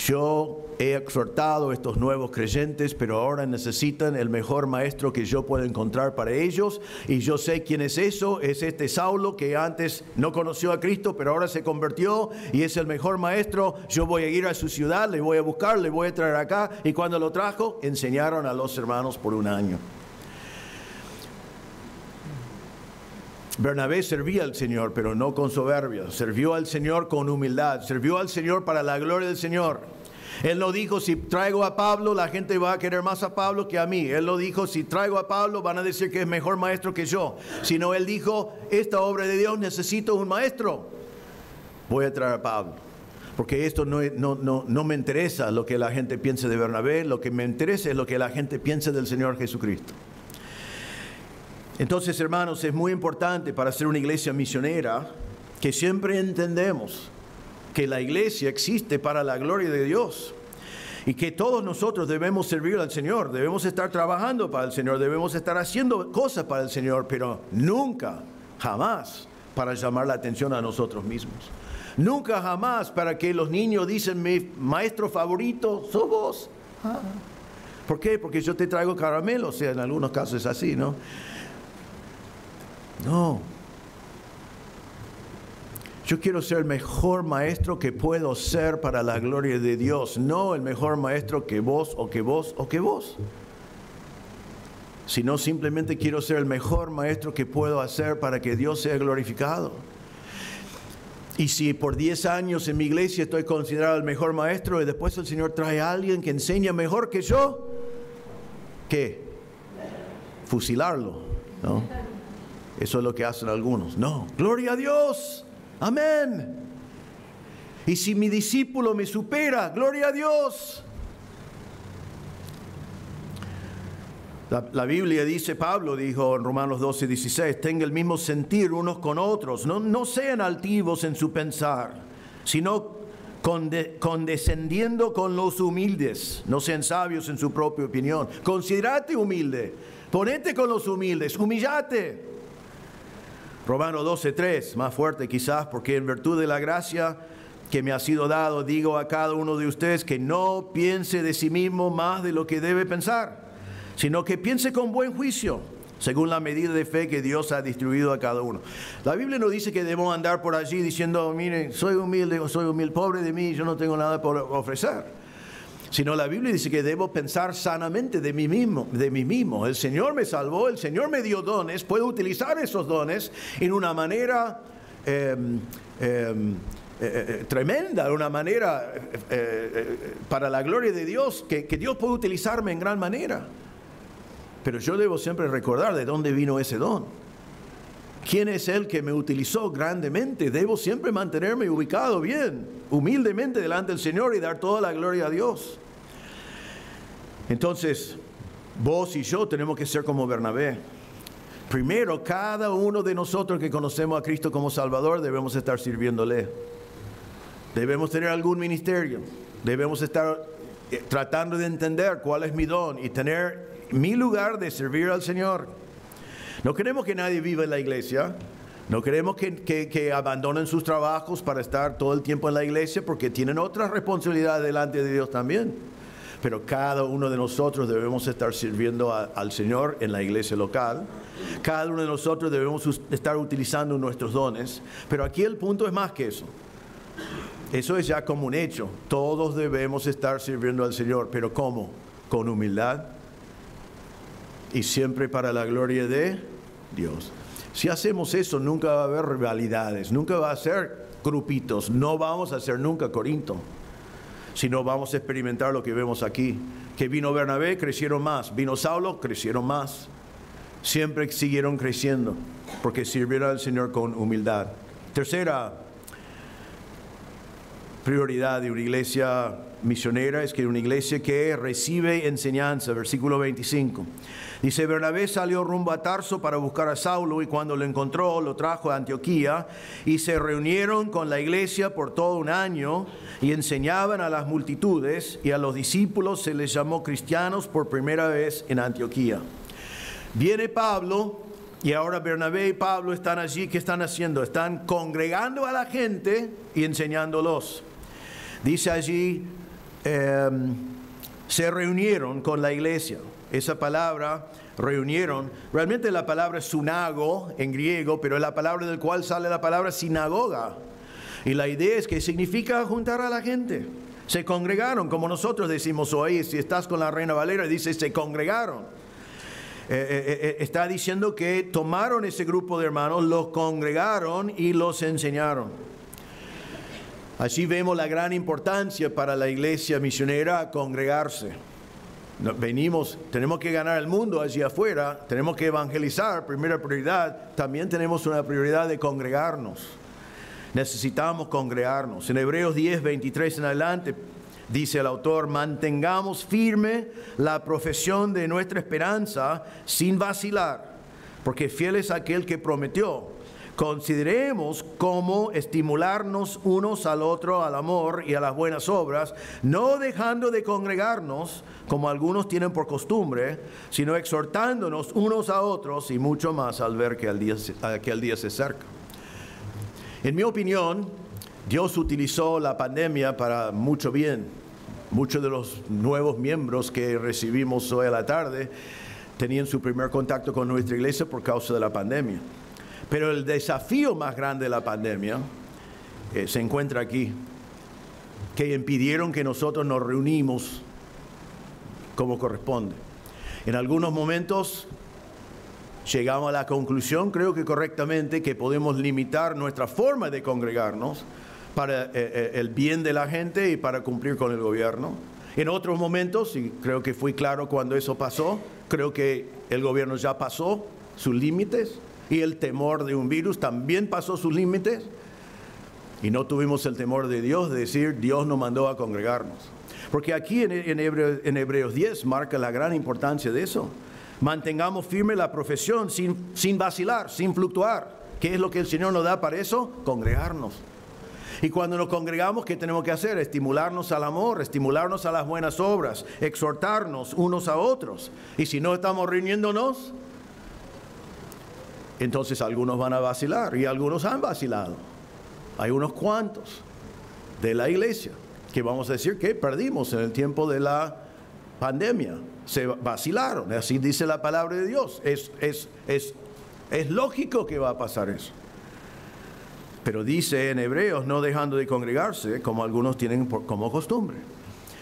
yo he exhortado a estos nuevos creyentes, pero ahora necesitan el mejor maestro que yo pueda encontrar para ellos. Y yo sé quién es eso, es este Saulo que antes no conoció a Cristo, pero ahora se convirtió y es el mejor maestro. Yo voy a ir a su ciudad, le voy a buscar, le voy a traer acá. Y cuando lo trajo, enseñaron a los hermanos por un año. Bernabé servía al Señor, pero no con soberbia. Sirvió al Señor con humildad. Sirvió al Señor para la gloria del Señor. Él no dijo: si traigo a Pablo, la gente va a querer más a Pablo que a mí. Él no dijo: si traigo a Pablo, van a decir que es mejor maestro que yo. Sino él dijo: esta obra de Dios necesito un maestro. Voy a traer a Pablo. Porque esto no me interesa lo que la gente piense de Bernabé. Lo que me interesa es lo que la gente piense del Señor Jesucristo. Entonces, hermanos, es muy importante para ser una iglesia misionera que siempre entendemos que la iglesia existe para la gloria de Dios y que todos nosotros debemos servir al Señor, debemos estar trabajando para el Señor, debemos estar haciendo cosas para el Señor, pero nunca, jamás para llamar la atención a nosotros mismos. Nunca, jamás para que los niños dicen: mi maestro favorito sos vos. ¿Por qué? Porque yo te traigo caramelo. O sea, en algunos casos es así, ¿no? No. Yo quiero ser el mejor maestro que puedo ser para la gloria de Dios, no el mejor maestro que vos o que vos o que vos. Sino simplemente quiero ser el mejor maestro que puedo hacer para que Dios sea glorificado. Y si por 10 años en mi iglesia estoy considerado el mejor maestro y después el Señor trae a alguien que enseña mejor que yo, ¿qué? Fusilarlo, ¿no? Eso es lo que hacen algunos. No, gloria a Dios, amén. Y si mi discípulo me supera, gloria a Dios. La Biblia dice, Pablo dijo en Romanos 12:16, tengan el mismo sentir unos con otros, no sean altivos en su pensar, sino condescendiendo con los humildes, no sean sabios en su propia opinión. Considérate humilde, ponete con los humildes, humillate. Romanos 12:3, más fuerte quizás, porque en virtud de la gracia que me ha sido dado, digo a cada uno de ustedes que no piense de sí mismo más de lo que debe pensar, sino que piense con buen juicio, según la medida de fe que Dios ha distribuido a cada uno. La Biblia no dice que debemos andar por allí diciendo, miren, soy humilde, pobre de mí, yo no tengo nada por ofrecer. Sino la Biblia dice que debo pensar sanamente de mí mismo. El Señor me salvó, el Señor me dio dones, puedo utilizar esos dones en una manera tremenda, de una manera para la gloria de Dios, que Dios puede utilizarme en gran manera. Pero yo debo siempre recordar de dónde vino ese don. ¿Quién es el que me utilizó grandemente? Debo siempre mantenerme ubicado bien, humildemente delante del Señor y dar toda la gloria a Dios. Entonces, vos y yo tenemos que ser como Bernabé. Primero, cada uno de nosotros que conocemos a Cristo como Salvador debemos estar sirviéndole. Debemos tener algún ministerio. Debemos estar tratando de entender cuál es mi don y tener mi lugar de servir al Señor. No queremos que nadie viva en la iglesia. No queremos que abandonen sus trabajos para estar todo el tiempo en la iglesia, porque tienen otras responsabilidades delante de Dios también. Pero cada uno de nosotros debemos estar sirviendo al Señor en la iglesia local. Cada uno de nosotros debemos estar utilizando nuestros dones. Pero aquí el punto es más que eso. Eso es ya como un hecho. Todos debemos estar sirviendo al Señor. ¿Pero cómo? Con humildad. Y siempre para la gloria de Dios. Si hacemos eso, nunca va a haber rivalidades, nunca va a ser grupitos, no vamos a ser nunca Corinto, sino vamos a experimentar lo que vemos aquí. Que vino Bernabé, crecieron más. Vino Saulo, crecieron más. Siempre siguieron creciendo, porque sirvieron al Señor con humildad. Tercera prioridad de una iglesia misionera es que una iglesia que recibe enseñanza. Versículo 25. Dice, Bernabé salió rumbo a Tarso para buscar a Saulo, y cuando lo encontró, lo trajo a Antioquía, y se reunieron con la iglesia por todo un año, y enseñaban a las multitudes, y a los discípulos se les llamó cristianos por primera vez en Antioquía. Viene Pablo, y ahora Bernabé y Pablo están allí. ¿Qué están haciendo? Están congregando a la gente y enseñándolos. Dice allí, se reunieron con la iglesia. Esa palabra, reunieron, realmente la palabra es sunago en griego, pero es la palabra del cual sale la palabra sinagoga. Y la idea es que significa juntar a la gente. Se congregaron, como nosotros decimos hoy. Si estás con la Reina Valera, dice se congregaron. Está diciendo que tomaron ese grupo de hermanos, los congregaron y los enseñaron. Allí vemos la gran importancia para la iglesia misionera congregarse. Venimos, tenemos que ganar el mundo allí afuera, tenemos que evangelizar, primera prioridad. También tenemos una prioridad de congregarnos. Necesitamos congregarnos. En Hebreos 10:23 en adelante dice el autor, mantengamos firme la profesión de nuestra esperanza sin vacilar, porque fiel es aquel que prometió. Consideremos cómo estimularnos unos al otro al amor y a las buenas obras, no dejando de congregarnos como algunos tienen por costumbre, sino exhortándonos unos a otros, y mucho más al ver que aquel día se acerca. En mi opinión, Dios utilizó la pandemia para mucho bien. Muchos de los nuevos miembros que recibimos hoy a la tarde tenían su primer contacto con nuestra iglesia por causa de la pandemia. Pero el desafío más grande de la pandemia se encuentra aquí, que impidieron que nosotros nos reunimos como corresponde. En algunos momentos llegamos a la conclusión, creo que correctamente, que podemos limitar nuestra forma de congregarnos para el bien de la gente y para cumplir con el gobierno. En otros momentos, y creo que fui claro cuando eso pasó, creo que el gobierno ya pasó sus límites y el temor de un virus también pasó sus límites y no tuvimos el temor de Dios de decir, Dios nos mandó a congregarnos. Porque aquí en Hebreos 10 marca la gran importancia de eso. Mantengamos firme la profesión sin vacilar, sin fluctuar. ¿Qué es lo que el Señor nos da para eso? Congregarnos. Y cuando nos congregamos, ¿qué tenemos que hacer? Estimularnos al amor, estimularnos a las buenas obras, exhortarnos unos a otros. Y si no estamos reuniéndonos, entonces algunos van a vacilar y algunos han vacilado. Hay unos cuantos de la iglesia que vamos a decir que perdimos en el tiempo de la pandemia. Se vacilaron, así dice la palabra de Dios. Es lógico que va a pasar eso. Pero dice en Hebreos, no dejando de congregarse, como algunos tienen como costumbre.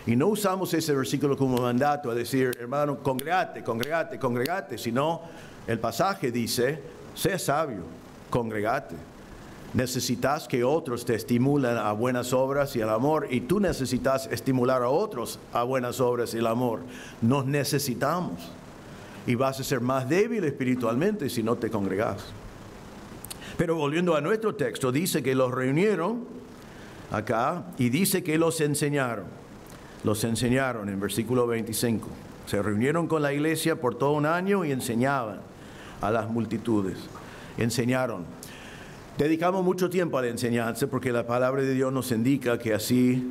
Y no usamos ese versículo como mandato a decir, hermano, congregate, congregate, congregate. Sino el pasaje dice, sé sabio, congregate. Necesitas que otros te estimulen a buenas obras y al amor. Y tú necesitas estimular a otros a buenas obras y el amor. Nos necesitamos. Y vas a ser más débil espiritualmente si no te congregas. Pero volviendo a nuestro texto, dice que los reunieron acá y dice que los enseñaron. Los enseñaron en versículo 25. Se reunieron con la iglesia por todo un año y enseñaban a las multitudes. Enseñaron. Dedicamos mucho tiempo a la enseñanza porque la palabra de Dios nos indica que así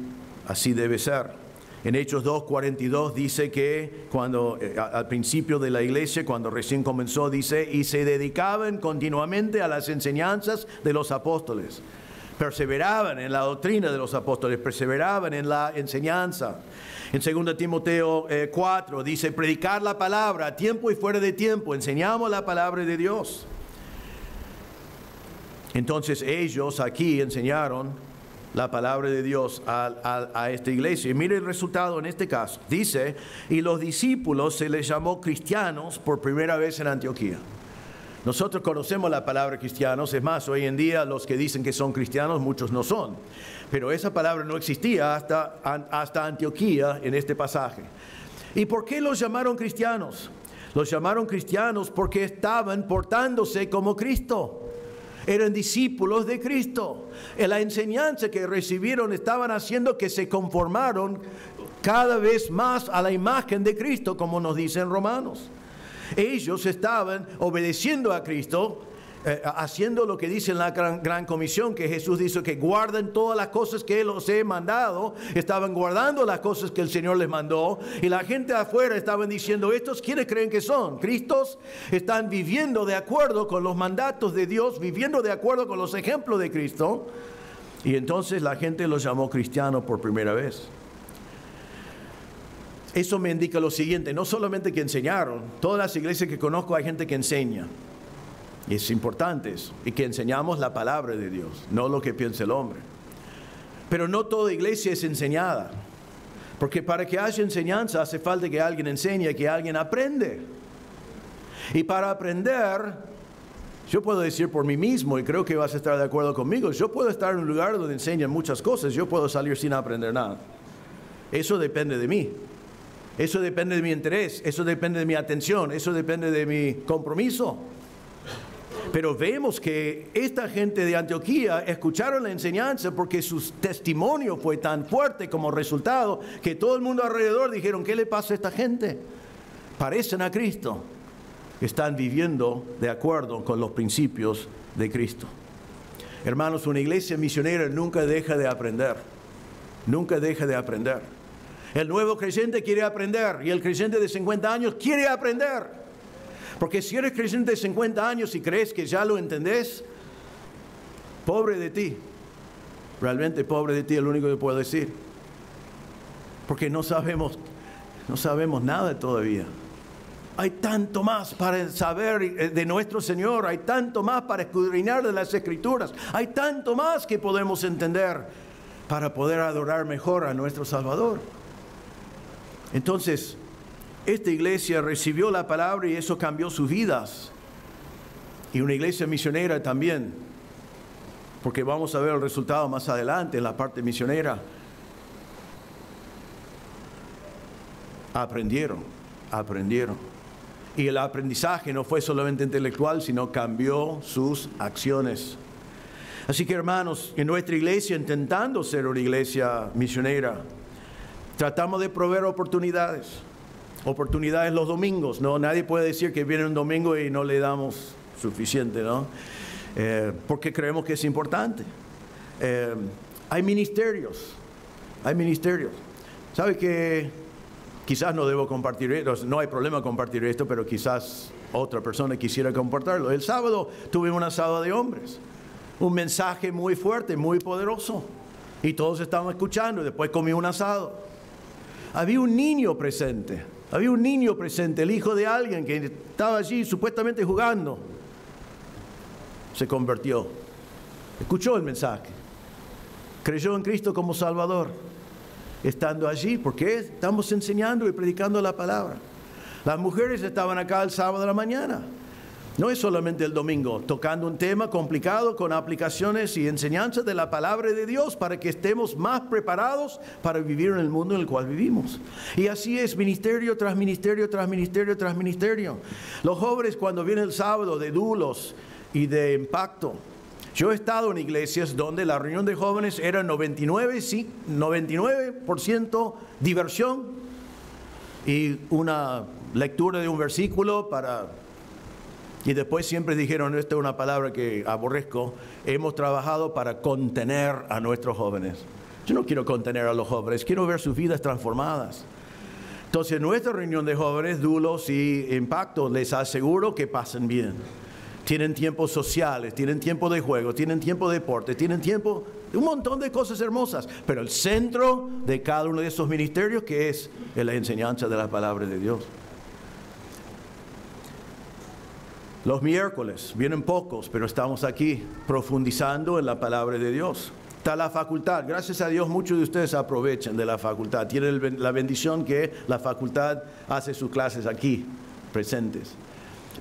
debe ser. En Hechos 2:42 dice que cuando al principio de la iglesia, cuando recién comenzó, dice, y se dedicaban continuamente a las enseñanzas de los apóstoles. Perseveraban en la doctrina de los apóstoles, perseveraban en la enseñanza. En 2 Timoteo 4 dice, predicar la palabra a tiempo y fuera de tiempo. Enseñamos la palabra de Dios. Entonces ellos aquí enseñaron la palabra de Dios a esta iglesia. Y mire el resultado en este caso. Dice, y los discípulos se les llamó cristianos por primera vez en Antioquía. Nosotros conocemos la palabra cristianos. Es más, hoy en día los que dicen que son cristianos, muchos no son. Pero esa palabra no existía hasta Antioquía en este pasaje. ¿Y por qué los llamaron cristianos? Los llamaron cristianos porque estaban portándose como Cristo. Eran discípulos de Cristo. En la enseñanza que recibieron estaban haciendo que se conformaron cada vez más a la imagen de Cristo, como nos dicen Romanos. Ellos estaban obedeciendo a Cristo, haciendo lo que dice en la gran comisión, que Jesús dice que guarden todas las cosas que Él os he mandado. Estaban guardando las cosas que el Señor les mandó, y la gente afuera estaban diciendo, ¿estos quiénes creen que son? ¿Cristos? Están viviendo de acuerdo con los mandatos de Dios, viviendo de acuerdo con los ejemplos de Cristo. Y entonces la gente los llamó cristianos por primera vez. Eso me indica lo siguiente, no solamente que enseñaron, todas las iglesias que conozco hay gente que enseña. Y es importante eso, y que enseñamos la palabra de Dios, no lo que piensa el hombre. Pero no toda iglesia es enseñada, porque para que haya enseñanza hace falta que alguien enseñe, que alguien aprende. Y para aprender, yo puedo decir por mí mismo, y creo que vas a estar de acuerdo conmigo, yo puedo estar en un lugar donde enseñan muchas cosas, yo puedo salir sin aprender nada. Eso depende de mí, eso depende de mi interés, eso depende de mi atención, eso depende de mi compromiso. Pero vemos que esta gente de Antioquía escucharon la enseñanza porque su testimonio fue tan fuerte como resultado que todo el mundo alrededor dijeron, ¿qué le pasa a esta gente? Parecen a Cristo. Están viviendo de acuerdo con los principios de Cristo. Hermanos, una iglesia misionera nunca deja de aprender. Nunca deja de aprender. El nuevo creyente quiere aprender y el creyente de 50 años quiere aprender. Porque si eres creyente de 50 años y crees que ya lo entendés, pobre de ti. Realmente pobre de ti es lo único que puedo decir. Porque no sabemos nada todavía. Hay tanto más para saber de nuestro Señor. Hay tanto más para escudriñar de las Escrituras. Hay tanto más que podemos entender para poder adorar mejor a nuestro Salvador. Entonces, esta iglesia recibió la palabra y eso cambió sus vidas. Y una iglesia misionera también, porque vamos a ver el resultado más adelante en la parte misionera. Aprendieron. Y el aprendizaje no fue solamente intelectual, sino cambió sus acciones. Así que, hermanos, en nuestra iglesia, intentando ser una iglesia misionera, tratamos de proveer oportunidades los domingos, ¿no? Nadie puede decir que viene un domingo y no le damos suficiente, ¿no? Porque creemos que es importante. Hay ministerios. ¿Sabe que quizás no debo compartir esto? No hay problema compartir esto, pero quizás otra persona quisiera compartirlo. El sábado tuvimos un asado de hombres. Un mensaje muy fuerte, muy poderoso. Y todos estaban escuchando. Después comí un asado. Había un niño presente, el hijo de alguien que estaba allí supuestamente jugando. Se convirtió, escuchó el mensaje, creyó en Cristo como Salvador, estando allí, porque estamos enseñando y predicando la palabra. Las mujeres estaban acá el sábado de la mañana. No es solamente el domingo, tocando un tema complicado con aplicaciones y enseñanzas de la palabra de Dios para que estemos más preparados para vivir en el mundo en el cual vivimos. Y así es, ministerio tras ministerio, tras ministerio, tras ministerio. Los jóvenes, cuando viene el sábado de Dulos y de Impacto, yo he estado en iglesias donde la reunión de jóvenes era 99% diversión y una lectura de un versículo y después siempre dijeron, esta es una palabra que aborrezco, hemos trabajado para contener a nuestros jóvenes. Yo no quiero contener a los jóvenes, quiero ver sus vidas transformadas. Entonces, nuestra reunión de jóvenes, Dulos y Impacto, les aseguro que pasen bien. Tienen tiempos sociales, tienen tiempo de juego, tienen tiempo de deporte, tienen tiempo de un montón de cosas hermosas. Pero el centro de cada uno de esos ministerios, que es la enseñanza de la palabra de Dios. Los miércoles, vienen pocos, pero estamos aquí profundizando en la palabra de Dios. Está la facultad. Gracias a Dios muchos de ustedes aprovechan de la facultad. Tienen la bendición que la facultad hace sus clases aquí, presentes.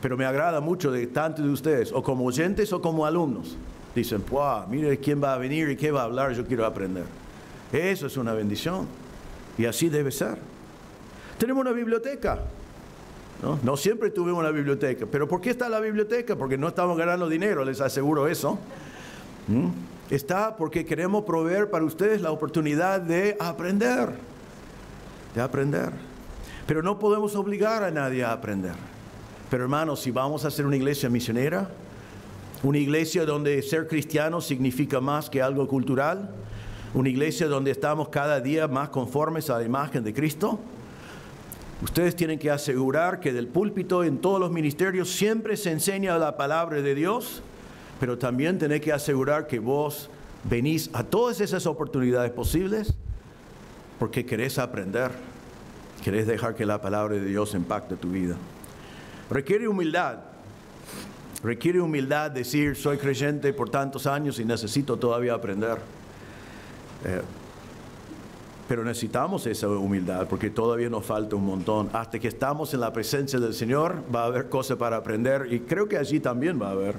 Pero me agrada mucho de tantos de ustedes, o como oyentes o como alumnos. Dicen, ¡wow! Mire quién va a venir y qué va a hablar, yo quiero aprender. Eso es una bendición. Y así debe ser. Tenemos una biblioteca. No siempre tuvimos una biblioteca. ¿Pero por qué está la biblioteca? Porque no estamos ganando dinero, les aseguro eso. Está porque queremos proveer para ustedes la oportunidad de aprender. Pero no podemos obligar a nadie a aprender. Pero hermanos, si vamos a hacer una iglesia misionera, una iglesia donde ser cristiano significa más que algo cultural, una iglesia donde estamos cada día más conformes a la imagen de Cristo, ustedes tienen que asegurar que del púlpito en todos los ministerios siempre se enseña la palabra de Dios, pero también tenés que asegurar que vos venís a todas esas oportunidades posibles porque querés aprender, querés dejar que la palabra de Dios impacte tu vida. Requiere humildad decir, soy creyente por tantos años y necesito todavía aprender. Pero necesitamos esa humildad porque todavía nos falta un montón. Hasta que estamos en la presencia del Señor va a haber cosas para aprender y creo que allí también va a haber.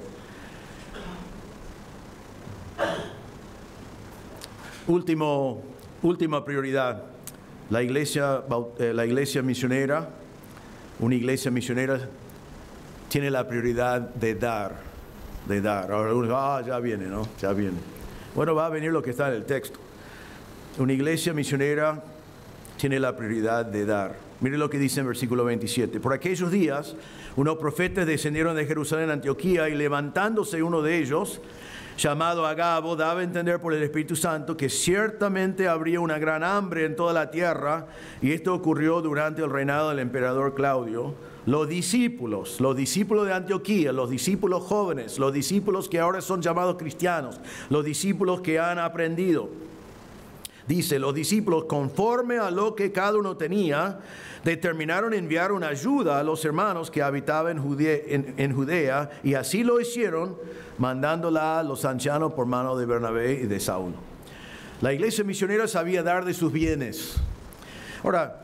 Última prioridad, la iglesia misionera. Una iglesia misionera tiene la prioridad de dar. Ahora algunos, ya viene, ¿no? Ya viene. Bueno, va a venir lo que está en el texto. Una iglesia misionera tiene la prioridad de dar. Mire lo que dice en versículo 27. Por aquellos días, unos profetas descendieron de Jerusalén a Antioquía y levantándose uno de ellos, llamado Agabo, daba a entender por el Espíritu Santo que ciertamente habría una gran hambre en toda la tierra, y esto ocurrió durante el reinado del emperador Claudio. Los discípulos de Antioquía, los discípulos jóvenes, los discípulos que ahora son llamados cristianos, los discípulos que han aprendido. Dice, los discípulos, conforme a lo que cada uno tenía, determinaron enviar una ayuda a los hermanos que habitaban en Judea, y así lo hicieron, mandándola a los ancianos por mano de Bernabé y de Saulo. La iglesia misionera sabía dar de sus bienes. Ahora,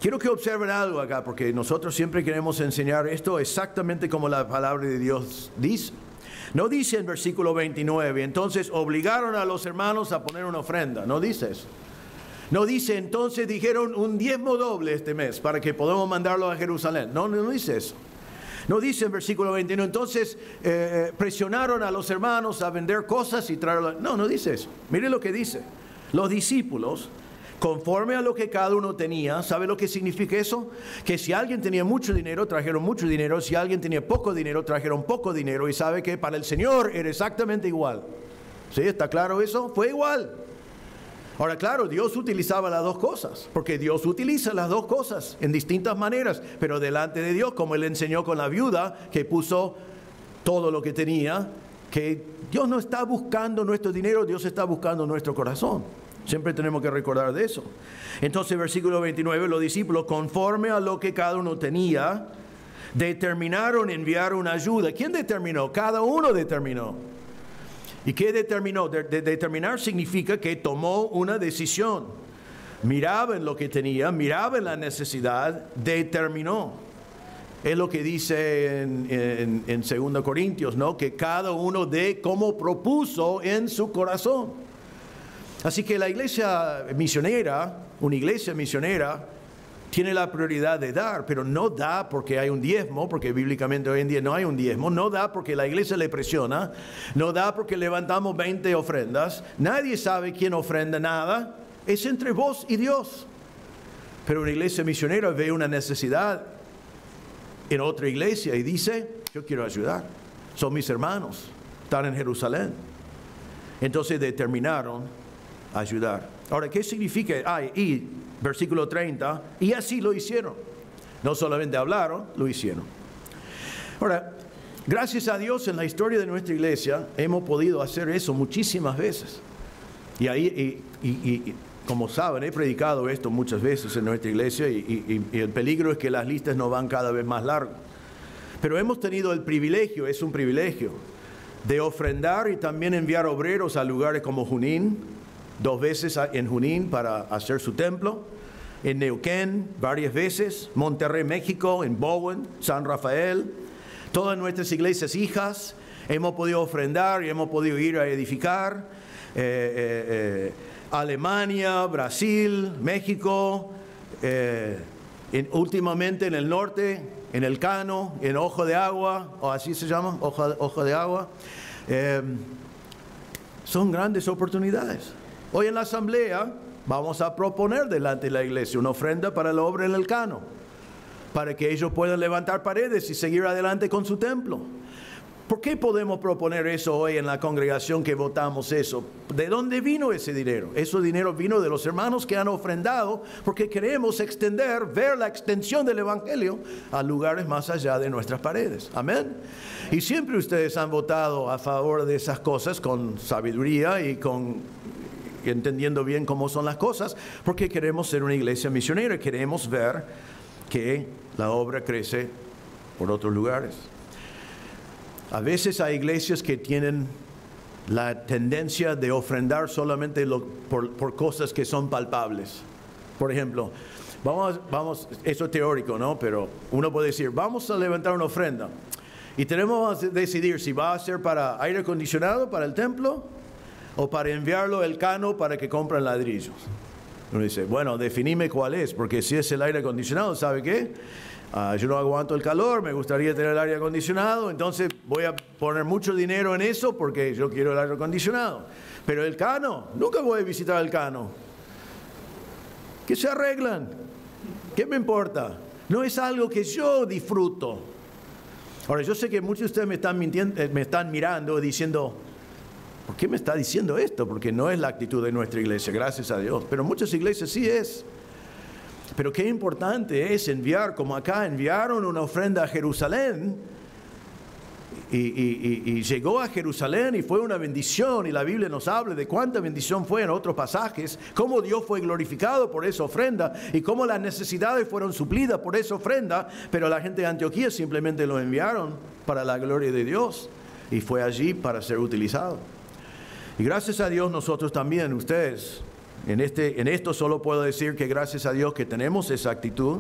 Quiero que observen algo acá, porque nosotros siempre queremos enseñar esto exactamente como la palabra de Dios dice. No dice en versículo 29, entonces obligaron a los hermanos a poner una ofrenda. No dice eso. No dice, entonces dijeron un diezmo doble este mes para que podamos mandarlo a Jerusalén. No dice eso. No dice en versículo 21, entonces presionaron a los hermanos a vender cosas y traerlas. No dice eso. Mire lo que dice. Los discípulos, conforme a lo que cada uno tenía, ¿sabe lo que significa eso? Que si alguien tenía mucho dinero, trajeron mucho dinero. Si alguien tenía poco dinero, trajeron poco dinero. Y sabe que para el Señor era exactamente igual. ¿Sí? ¿Está claro eso? Fue igual. Ahora, claro, Dios utilizaba las dos cosas, porque Dios utiliza las dos cosas en distintas maneras, pero delante de Dios, como Él enseñó con la viuda, que puso todo lo que tenía, que Dios no está buscando nuestro dinero, Dios está buscando nuestro corazón. Siempre tenemos que recordar de eso. Entonces, versículo 29, los discípulos, conforme a lo que cada uno tenía, determinaron enviar una ayuda. ¿Quién determinó? Cada uno determinó. ¿Y qué determinó? Determinar significa que tomó una decisión. Miraba en lo que tenía, miraba en la necesidad, determinó. Es lo que dice en 2 Corintios, ¿no? Que cada uno dé como propuso en su corazón. Así que la iglesia misionera, una iglesia misionera, tiene la prioridad de dar, pero no da porque hay un diezmo, porque bíblicamente hoy en día no hay un diezmo, no da porque la iglesia le presiona, no da porque levantamos 20 ofrendas, nadie sabe quién ofrenda nada, es entre vos y Dios. Pero una iglesia misionera ve una necesidad en otra iglesia y dice, yo quiero ayudar, son mis hermanos, están en Jerusalén. Entonces determinaron ayudar. Ahora, ¿qué significa? Y versículo 30, y así lo hicieron. No solamente hablaron, lo hicieron. Ahora, gracias a Dios en la historia de nuestra iglesia hemos podido hacer eso muchísimas veces. Y como saben, he predicado esto muchas veces en nuestra iglesia y el peligro es que las listas no van cada vez más largas. Pero hemos tenido el privilegio, es un privilegio, de ofrendar y también enviar obreros a lugares como Junín, 2 veces en Junín para hacer su templo, en Neuquén varias veces, Monterrey, México, en Bowen, San Rafael, todas nuestras iglesias hijas, hemos podido ofrendar y hemos podido ir a edificar, Alemania, Brasil, México, últimamente en el norte, en El Cano, en Ojo de Agua, o así se llama, Ojo de Agua. Son grandes oportunidades. Hoy en la asamblea vamos a proponer delante de la iglesia una ofrenda para la obra en El Cano, para que ellos puedan levantar paredes y seguir adelante con su templo. ¿Por qué podemos proponer eso hoy en la congregación que votamos eso? ¿De dónde vino ese dinero? Ese dinero vino de los hermanos que han ofrendado porque queremos ver la extensión del evangelio a lugares más allá de nuestras paredes. Amén. Y siempre ustedes han votado a favor de esas cosas con sabiduría y entendiendo bien cómo son las cosas, porque queremos ser una iglesia misionera, queremos ver que la obra crece por otros lugares. A veces hay iglesias que tienen la tendencia de ofrendar solamente por cosas que son palpables. Por ejemplo, vamos, eso es teórico, ¿no? Pero uno puede decir, vamos a levantar una ofrenda y tenemos que decidir si va a ser para aire acondicionado, para el templo, o para enviarlo al Cano para que compren ladrillos. Uno dice, bueno, definime cuál es, porque si es el aire acondicionado, ¿sabe qué? Yo no aguanto el calor, me gustaría tener el aire acondicionado, entonces voy a poner mucho dinero en eso porque yo quiero el aire acondicionado. Pero el Cano, nunca voy a visitar el Cano. Que se arreglan. ¿Qué me importa? No es algo que yo disfruto. Ahora, yo sé que muchos de ustedes me están mirando diciendo, ¿por qué me está diciendo esto? Porque no es la actitud de nuestra iglesia, gracias a Dios. Pero muchas iglesias sí es. Pero qué importante es enviar, como acá enviaron una ofrenda a Jerusalén y llegó a Jerusalén y fue una bendición, y la Biblia nos habla de cuánta bendición fue en otros pasajes, cómo Dios fue glorificado por esa ofrenda y cómo las necesidades fueron suplidas por esa ofrenda, pero la gente de Antioquía simplemente lo enviaron para la gloria de Dios y fue allí para ser utilizado. Y gracias a Dios nosotros también, ustedes, En esto solo puedo decir que gracias a Dios que tenemos esa actitud,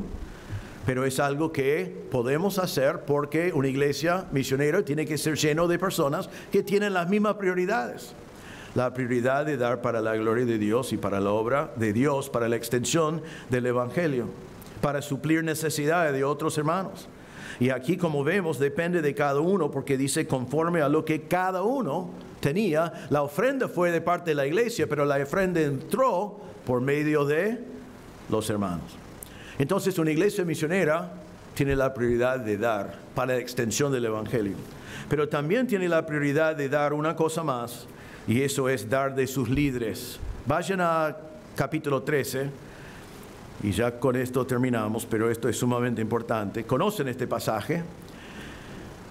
pero es algo que podemos hacer porque una iglesia misionera tiene que ser lleno de personas que tienen las mismas prioridades. La prioridad de dar para la gloria de Dios y para la obra de Dios, para la extensión del Evangelio, para suplir necesidades de otros hermanos. Y aquí, como vemos, depende de cada uno, porque dice conforme a lo que cada uno tenía. La ofrenda fue de parte de la iglesia, pero la ofrenda entró por medio de los hermanos. Entonces, una iglesia misionera tiene la prioridad de dar para la extensión del Evangelio, pero también tiene la prioridad de dar una cosa más, y eso es dar de sus líderes. Vayan a capítulo 13, y ya con esto terminamos, pero esto es sumamente importante. ¿Conocen este pasaje?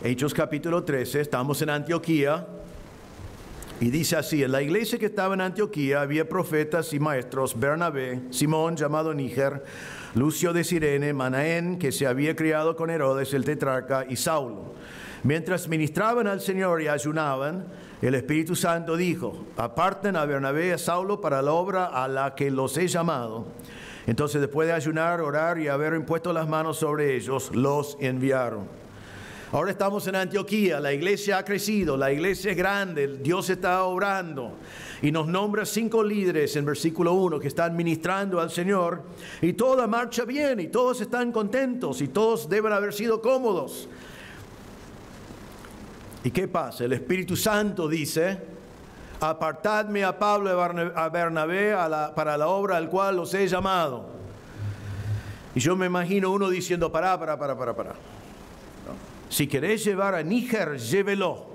Hechos capítulo 13, estamos en Antioquía, y dice así: en la iglesia que estaba en Antioquía había profetas y maestros, Bernabé, Simón llamado Níger, Lucio de Cirene, Manaén, que se había criado con Herodes el tetrarca, y Saulo. Mientras ministraban al Señor y ayunaban, el Espíritu Santo dijo: aparten a Bernabé y a Saulo para la obra a la que los he llamado. Entonces, después de ayunar, orar y haber impuesto las manos sobre ellos, los enviaron. Ahora estamos en Antioquía, la iglesia ha crecido, la iglesia es grande, Dios está obrando. Y nos nombra 5 líderes en versículo 1 que están ministrando al Señor. Y toda marcha bien, y todos están contentos, y todos deben haber sido cómodos. ¿Y qué pasa? El Espíritu Santo dice: apartadme a Pablo y a Bernabé para la obra al cual los he llamado. Y yo me imagino uno diciendo: pará. Si querés llevar a Níger, llévelo.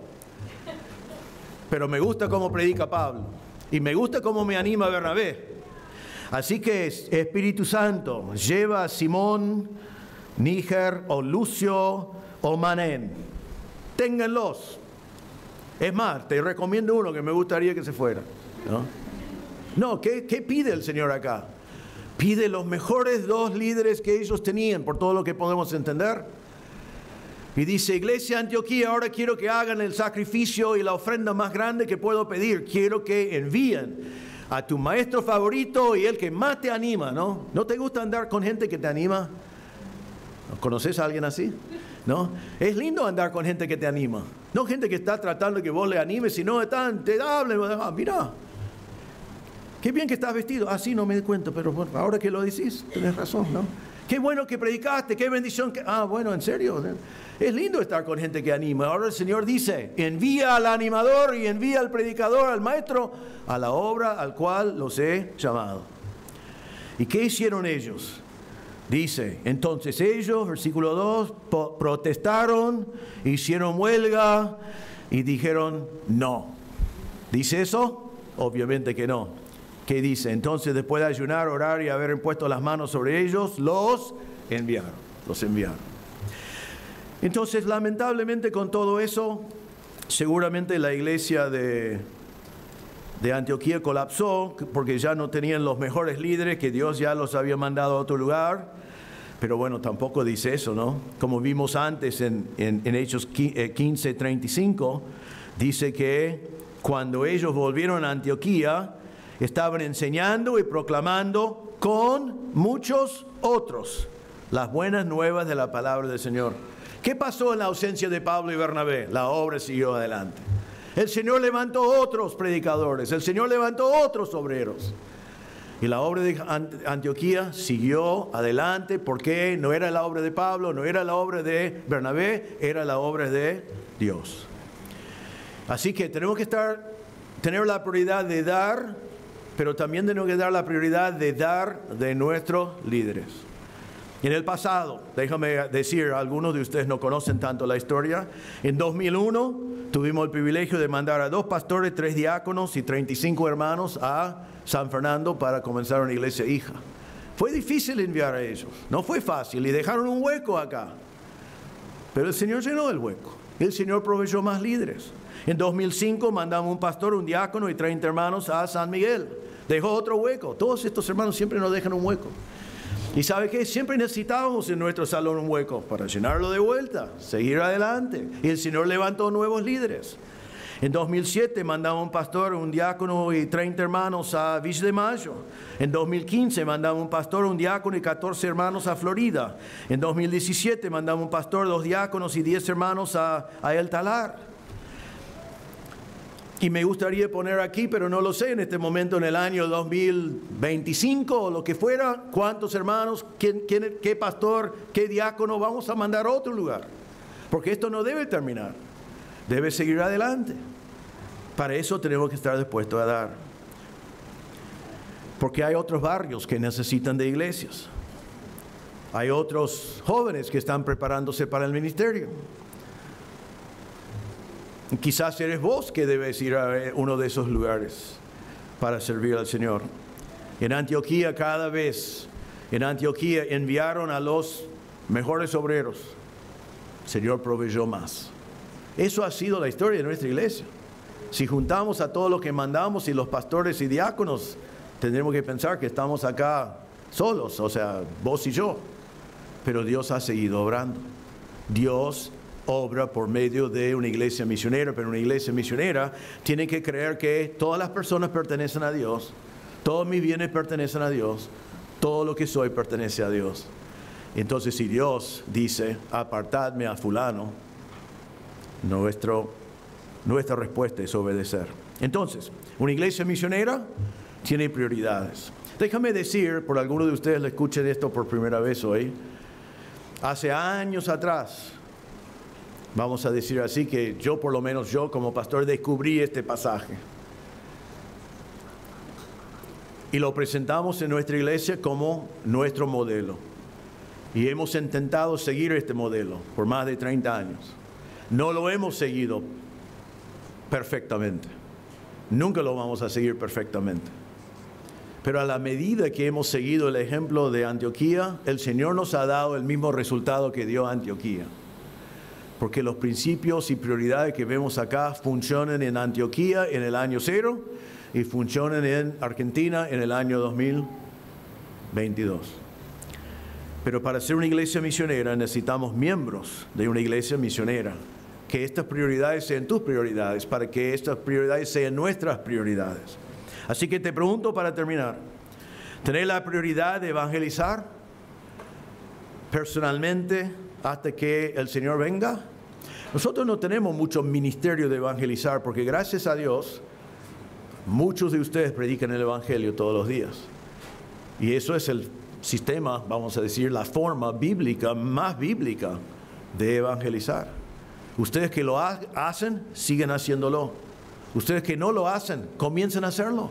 Pero me gusta cómo predica Pablo, y me gusta cómo me anima Bernabé. Así que, Espíritu Santo, lleva a Simón, Níger, o Lucio, o Manaén. Ténganlos. Es más, te recomiendo uno que me gustaría que se fuera. No, ¿qué pide el Señor acá? Pide los mejores 2 líderes que ellos tenían, por todo lo que podemos entender. Y dice: iglesia Antioquía, ahora quiero que hagan el sacrificio y la ofrenda más grande que puedo pedir. Quiero que envíen a tu maestro favorito y el que más te anima, ¿no? ¿No te gusta andar con gente que te anima? ¿Conoces a alguien así? ¿No? Es lindo andar con gente que te anima. No gente que está tratando de que vos le animes, sino te hablen. Mira, qué bien que estás vestido. Sí, no me di cuenta, pero bueno, ahora que lo decís, tenés razón, ¿no? Qué bueno que predicaste, qué bendición que... bueno, en serio. Es lindo estar con gente que anima. Ahora el Señor dice: envía al animador y envía al predicador, al maestro, a la obra al cual los he llamado. ¿Y qué hicieron ellos? Dice: entonces ellos, versículo 2, protestaron, hicieron huelga y dijeron no. ¿Dice eso? Obviamente que no. ¿Qué dice? Entonces, después de ayunar, orar y haber impuesto las manos sobre ellos, los enviaron. Entonces, lamentablemente, con todo eso, seguramente la iglesia de Antioquía colapsó, porque ya no tenían los mejores líderes, que Dios ya los había mandado a otro lugar. Pero bueno, tampoco dice eso, ¿no? Como vimos antes en Hechos 15:35, dice que cuando ellos volvieron a Antioquía, estaban enseñando y proclamando con muchos otros las buenas nuevas de la palabra del Señor. ¿Qué pasó en la ausencia de Pablo y Bernabé? La obra siguió adelante. El Señor levantó otros predicadores, el Señor levantó otros obreros. Y la obra de Antioquía siguió adelante, porque no era la obra de Pablo, no era la obra de Bernabé, era la obra de Dios. Así que tenemos que tener la prioridad de dar, pero también tenemos que dar la prioridad de dar de nuestros líderes. En el pasado, déjame decir, algunos de ustedes no conocen tanto la historia. En 2001 tuvimos el privilegio de mandar a 2 pastores, 3 diáconos y 35 hermanos a San Fernando para comenzar una iglesia hija. Fue difícil enviar a ellos, no fue fácil, y dejaron un hueco acá. Pero el Señor llenó el hueco, el Señor proveyó más líderes. En 2005 mandamos un pastor, un diácono y 30 hermanos a San Miguel. Dejó otro hueco. Todos estos hermanos siempre nos dejan un hueco. ¿Y sabe qué? Siempre necesitábamos en nuestro salón un hueco para llenarlo de vuelta, seguir adelante. Y el Señor levantó nuevos líderes. En 2007 mandamos un pastor, un diácono y 30 hermanos a Villa de Mayo. En 2015 mandamos un pastor, un diácono y 14 hermanos a Florida. En 2017 mandamos un pastor, 2 diáconos y 10 hermanos a El Talar. Y me gustaría poner aquí, pero no lo sé en este momento, en el año 2025 o lo que fuera, cuántos hermanos, qué pastor, qué diácono vamos a mandar a otro lugar. Porque esto no debe terminar, debe seguir adelante. Para eso tenemos que estar dispuestos a dar. Porque hay otros barrios que necesitan de iglesias. Hay otros jóvenes que están preparándose para el ministerio. Quizás eres vos que debes ir a uno de esos lugares para servir al Señor. En Antioquía en Antioquía enviaron a los mejores obreros. El Señor proveyó más. Eso ha sido la historia de nuestra iglesia. Si juntamos a todos los que mandamos y los pastores y diáconos, tendremos que pensar que estamos acá solos, o sea, vos y yo. Pero Dios ha seguido obrando. Dios obra por medio de una iglesia misionera, pero una iglesia misionera tiene que creer que todas las personas pertenecen a Dios, todos mis bienes pertenecen a Dios, todo lo que soy pertenece a Dios. Entonces, si Dios dice, apartadme a fulano, nuestra respuesta es obedecer. Entonces, una iglesia misionera tiene prioridades. Déjame decir, por algunos de ustedes le escuchen esto por primera vez hoy, hace años atrás, vamos a decir así, que yo, por lo menos yo como pastor, descubrí este pasaje. Y lo presentamos en nuestra iglesia como nuestro modelo. Y hemos intentado seguir este modelo por más de 30 años. No lo hemos seguido perfectamente. Nunca lo vamos a seguir perfectamente. Pero a la medida que hemos seguido el ejemplo de Antioquía, el Señor nos ha dado el mismo resultado que dio Antioquía. Porque los principios y prioridades que vemos acá funcionan en Antioquía en el año 0 y funcionan en Argentina en el año 2022. Pero para ser una iglesia misionera necesitamos miembros de una iglesia misionera. Que estas prioridades sean tus prioridades, para que estas prioridades sean nuestras prioridades. Así que te pregunto para terminar, ¿tenés la prioridad de evangelizar personalmente hasta que el Señor venga? Nosotros no tenemos mucho ministerio de evangelizar porque gracias a Dios muchos de ustedes predican el evangelio todos los días. Y eso es el sistema, vamos a decir, la forma bíblica, más bíblica de evangelizar. Ustedes que lo hacen, siguen haciéndolo. Ustedes que no lo hacen, comiencen a hacerlo.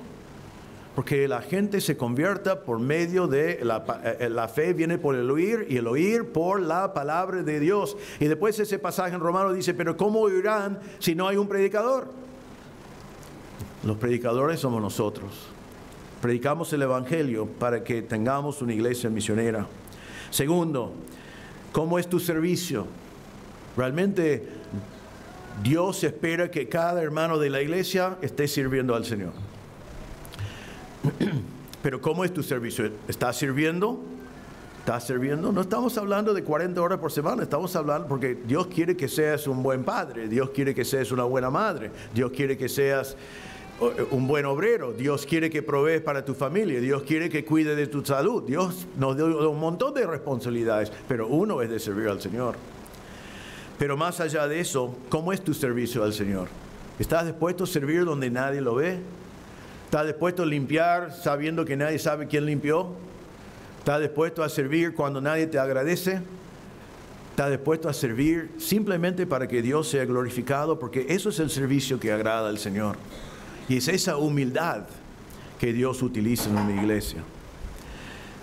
Porque la gente se convierta por medio de la fe, viene por el oír y el oír por la palabra de Dios. Y después ese pasaje en Romanos dice, pero ¿cómo oirán si no hay un predicador? Los predicadores somos nosotros. Predicamos el evangelio para que tengamos una iglesia misionera. Segundo, ¿cómo es tu servicio? Realmente Dios espera que cada hermano de la iglesia esté sirviendo al Señor. Pero ¿cómo es tu servicio? ¿Estás sirviendo? ¿Estás sirviendo? No estamos hablando de 40 horas por semana, estamos hablando porque Dios quiere que seas un buen padre, Dios quiere que seas una buena madre, Dios quiere que seas un buen obrero, Dios quiere que provees para tu familia, Dios quiere que cuide de tu salud. Dios nos dio un montón de responsabilidades, pero uno es de servir al Señor. Pero más allá de eso, ¿cómo es tu servicio al Señor? ¿Estás dispuesto a servir donde nadie lo ve? ¿Estás dispuesto a limpiar sabiendo que nadie sabe quién limpió? ¿Estás dispuesto a servir cuando nadie te agradece? ¿Estás dispuesto a servir simplemente para que Dios sea glorificado? Porque eso es el servicio que agrada al Señor. Y es esa humildad que Dios utiliza en una iglesia.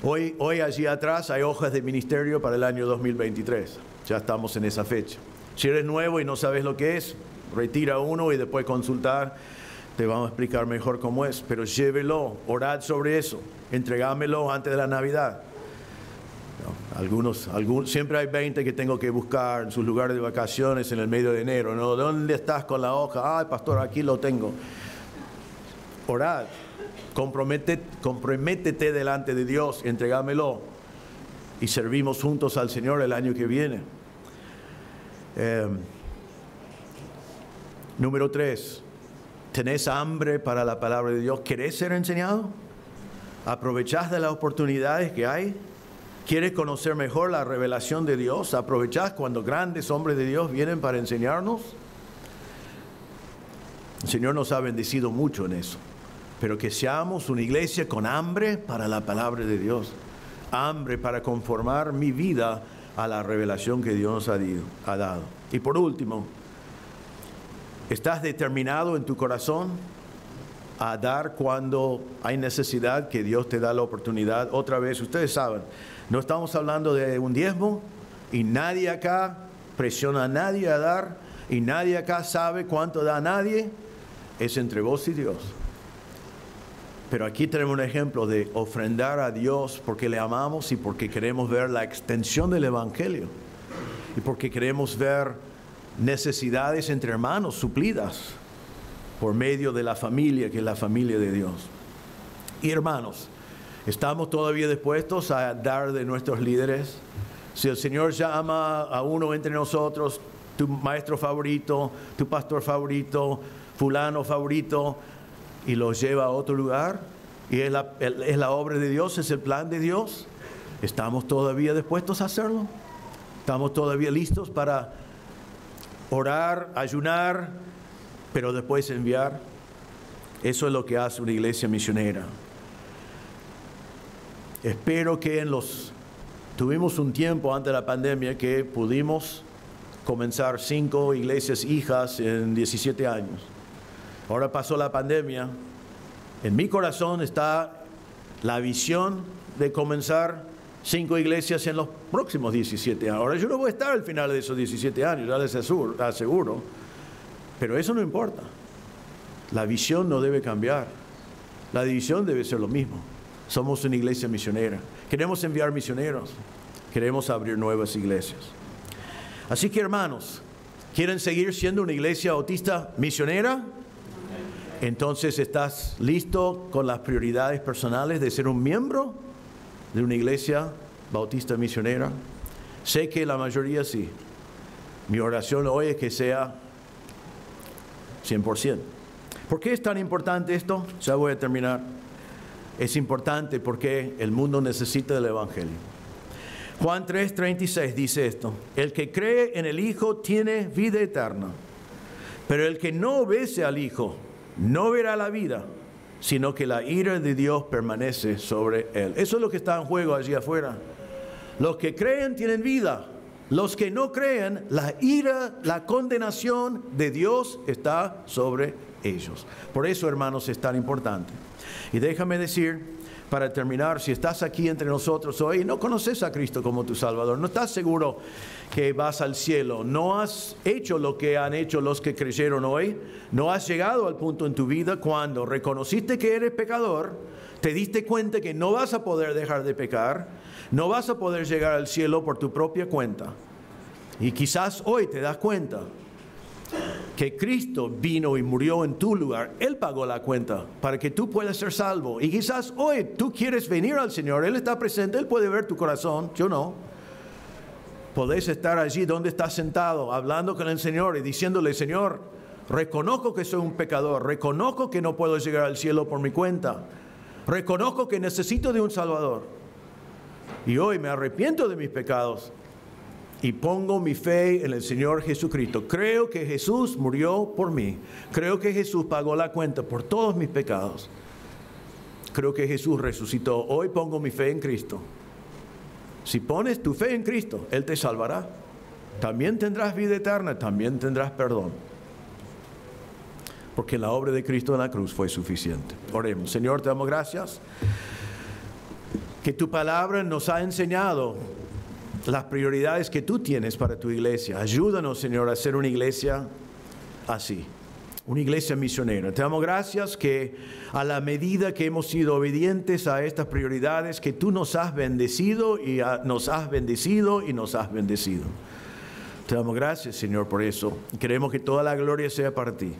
Hoy allí atrás hay hojas de ministerio para el año 2023. Ya estamos en esa fecha. Si eres nuevo y no sabes lo que es, retira uno y después consultar. Te vamos a explicar mejor cómo es. Pero llévelo, orad sobre eso. Entregámelo antes de la Navidad. Algunos, siempre hay 20 que tengo que buscar en sus lugares de vacaciones en el medio de enero. ¿No? ¿Dónde estás con la hoja? Ay, pastor, aquí lo tengo. Orad. Comprométete delante de Dios, entregámelo y servimos juntos al Señor el año que viene. Número 3, ¿tenés hambre para la palabra de Dios? ¿Querés ser enseñado? ¿Aprovechás de las oportunidades que hay? ¿Quieres conocer mejor la revelación de Dios? ¿Aprovechás cuando grandes hombres de Dios vienen para enseñarnos? El Señor nos ha bendecido mucho en eso. Pero que seamos una iglesia con hambre para la palabra de Dios. Hambre para conformar mi vida a la revelación que Dios nos ha dado. Y por último, ¿estás determinado en tu corazón a dar cuando hay necesidad, que Dios te da la oportunidad? Otra vez, ustedes saben, no estamos hablando de un diezmo y nadie acá presiona a nadie a dar y nadie acá sabe cuánto da a nadie. Es entre vos y Dios. Pero aquí tenemos un ejemplo de ofrendar a Dios porque le amamos y porque queremos ver la extensión del Evangelio y porque queremos ver necesidades entre hermanos suplidas por medio de la familia, que es la familia de Dios. Y hermanos, ¿estamos todavía dispuestos a dar de nuestros líderes? Si el Señor llama a uno entre nosotros, tu maestro favorito, tu pastor favorito, fulano favorito, y los lleva a otro lugar, y es la obra de Dios, es el plan de Dios, ¿estamos todavía dispuestos a hacerlo? ¿Estamos todavía listos para orar, ayunar, pero después enviar? Eso es lo que hace una iglesia misionera. Espero que tuvimos un tiempo antes de la pandemia que pudimos comenzar 5 iglesias hijas en 17 años. Ahora pasó la pandemia. En mi corazón está la visión de comenzar 5 iglesias en los próximos 17 años. Ahora yo no voy a estar al final de esos 17 años, ya les aseguro. Pero eso no importa. La visión no debe cambiar. La visión debe ser lo mismo. Somos una iglesia misionera. Queremos enviar misioneros. Queremos abrir nuevas iglesias. Así que hermanos, ¿quieren seguir siendo una iglesia bautista misionera? Entonces, ¿estás listo con las prioridades personales de ser un miembro de una iglesia bautista misionera? Sé que la mayoría sí. Mi oración hoy es que sea 100%. ¿Por qué es tan importante esto? Ya voy a terminar. Es importante porque el mundo necesita del Evangelio. Juan 3:36 dice esto: el que cree en el Hijo tiene vida eterna, pero el que no obedece al Hijo no verá la vida, sino que la ira de Dios permanece sobre él. Eso es lo que está en juego allí afuera. Los que creen tienen vida. Los que no creen, la ira, la condenación de Dios está sobre ellos. Por eso, hermanos, es tan importante. Y déjame decir, para terminar, si estás aquí entre nosotros hoy y no conoces a Cristo como tu Salvador, no estás seguro que vas al cielo, no has hecho lo que han hecho los que creyeron hoy, no has llegado al punto en tu vida cuando reconociste que eres pecador, te diste cuenta que no vas a poder dejar de pecar, no vas a poder llegar al cielo por tu propia cuenta. Y quizás hoy te das cuenta que Cristo vino y murió en tu lugar. Él pagó la cuenta para que tú puedas ser salvo. Y quizás hoy tú quieres venir al Señor. Él está presente, Él puede ver tu corazón, yo no. Podés estar allí donde estás sentado, hablando con el Señor y diciéndole: Señor, reconozco que soy un pecador, reconozco que no puedo llegar al cielo por mi cuenta, reconozco que necesito de un Salvador. Y hoy me arrepiento de mis pecados y pongo mi fe en el Señor Jesucristo. Creo que Jesús murió por mí. Creo que Jesús pagó la cuenta por todos mis pecados. Creo que Jesús resucitó. Hoy pongo mi fe en Cristo. Si pones tu fe en Cristo, Él te salvará. También tendrás vida eterna, también tendrás perdón. Porque la obra de Cristo en la cruz fue suficiente. Oremos. Señor, te damos gracias que tu palabra nos ha enseñado las prioridades que tú tienes para tu iglesia. Ayúdanos, Señor, a ser una iglesia así, una iglesia misionera. Te damos gracias que a la medida que hemos sido obedientes a estas prioridades, que tú nos has bendecido y nos has bendecido y nos has bendecido. Te damos gracias, Señor, por eso. Queremos que toda la gloria sea para ti.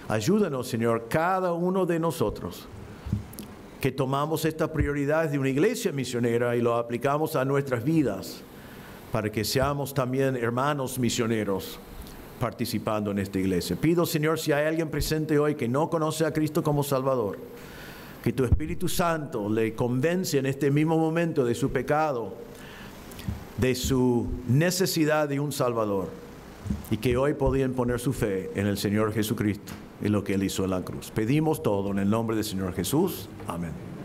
Ayúdanos, Señor, cada uno de nosotros, que tomamos estas prioridades de una iglesia misionera y lo aplicamos a nuestras vidas, para que seamos también hermanos misioneros participando en esta iglesia. Pido, Señor, si hay alguien presente hoy que no conoce a Cristo como Salvador, que tu Espíritu Santo le convence en este mismo momento de su pecado, de su necesidad de un Salvador, y que hoy podían poner su fe en el Señor Jesucristo y lo que Él hizo en la cruz. Pedimos todo en el nombre del Señor Jesús. Amén.